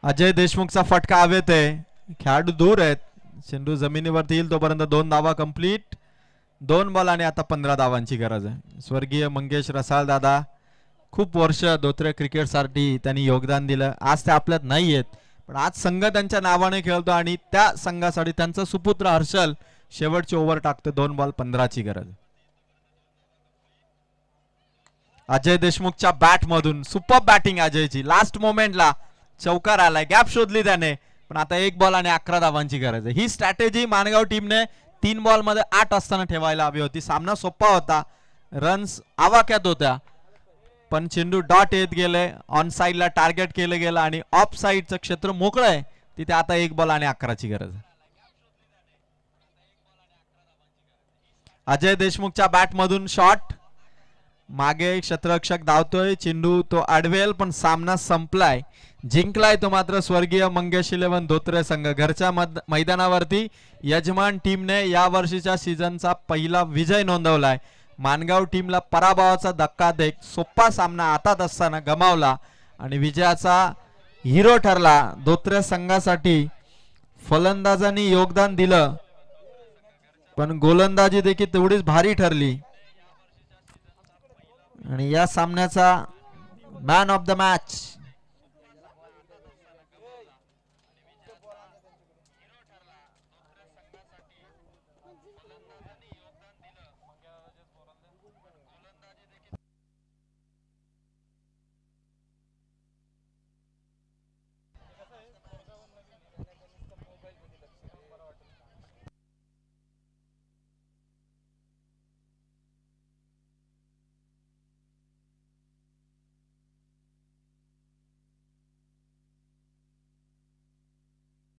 अजय देशमुखचा फटका हवेत आहे. खेळाडू दूर आहेत. चेंडू जमिनीवरती येईल तोपर्यंत 2 धावा कंप्लीट. 2 बॉल आणि आता 15 धावांची गरज आहे. स्वर्गीय मंगेश रसाळ दादा खूप वर्ष धोत्रे क्रिकेटसाठी त्यांनी योगदान दिलं. आज ते आपल्यात नाही आहेत पण आज संघ त्यांच्या नावाने खेळतो आणि त्या संघासाठी त्यांचा सुपुत्र हर्षल शेवटची ओव्हर टाकतो. 2 बॉल 15ची गरज. अजय देशमुखच्या बॅट मधून सुपर बॅटिंग अजयची. लास्ट मोमेंटला चौकार आलाय. गॅप शोधली त्याने पण आता 1 बॉल आणि 11 धावांची गरज आहे. ही स्ट्रॅटेजी मानगाव टीमने 3 बॉल मध्ये 8 असताना ठेवायला हवी होती. सामना सोपा होता. रन्स आवाक्यात होत्या पण चेंडू डॉट येत गेले. ऑन साइडला टार्गेट केलं गेलं आणि ऑफ साइडचं क्षेत्र मोकळं आहे. तिथे आता 1 बॉल आणि 11ची गरज. अजय देशमुखच्या बॅट मधून शॉट. मागे क्षेत्ररक्षक धावतोय. चेंडू तो अडवेल पण सामना संपलाय. जिंकलाय तो मात्र स्वर्गीय मंगेश 11 धोत्रे संघ. घरच्या मैदानावरती यजमान टीमने या वर्षीच्या सीझनचा पहिला विजय नोंदवलाय. मानगाव टीमला पराभवाचा धक्का देत सोपा सामना हातात असताना गमावला आणि विजयाचा हिरो ठरला. धोत्रे संघासाठी फलंदाजांनी योगदान दिलं पण गोलंदाजी देखील तेवढीच भारी ठरली आणि या सामन्याचा मॅन ऑफ द मॅच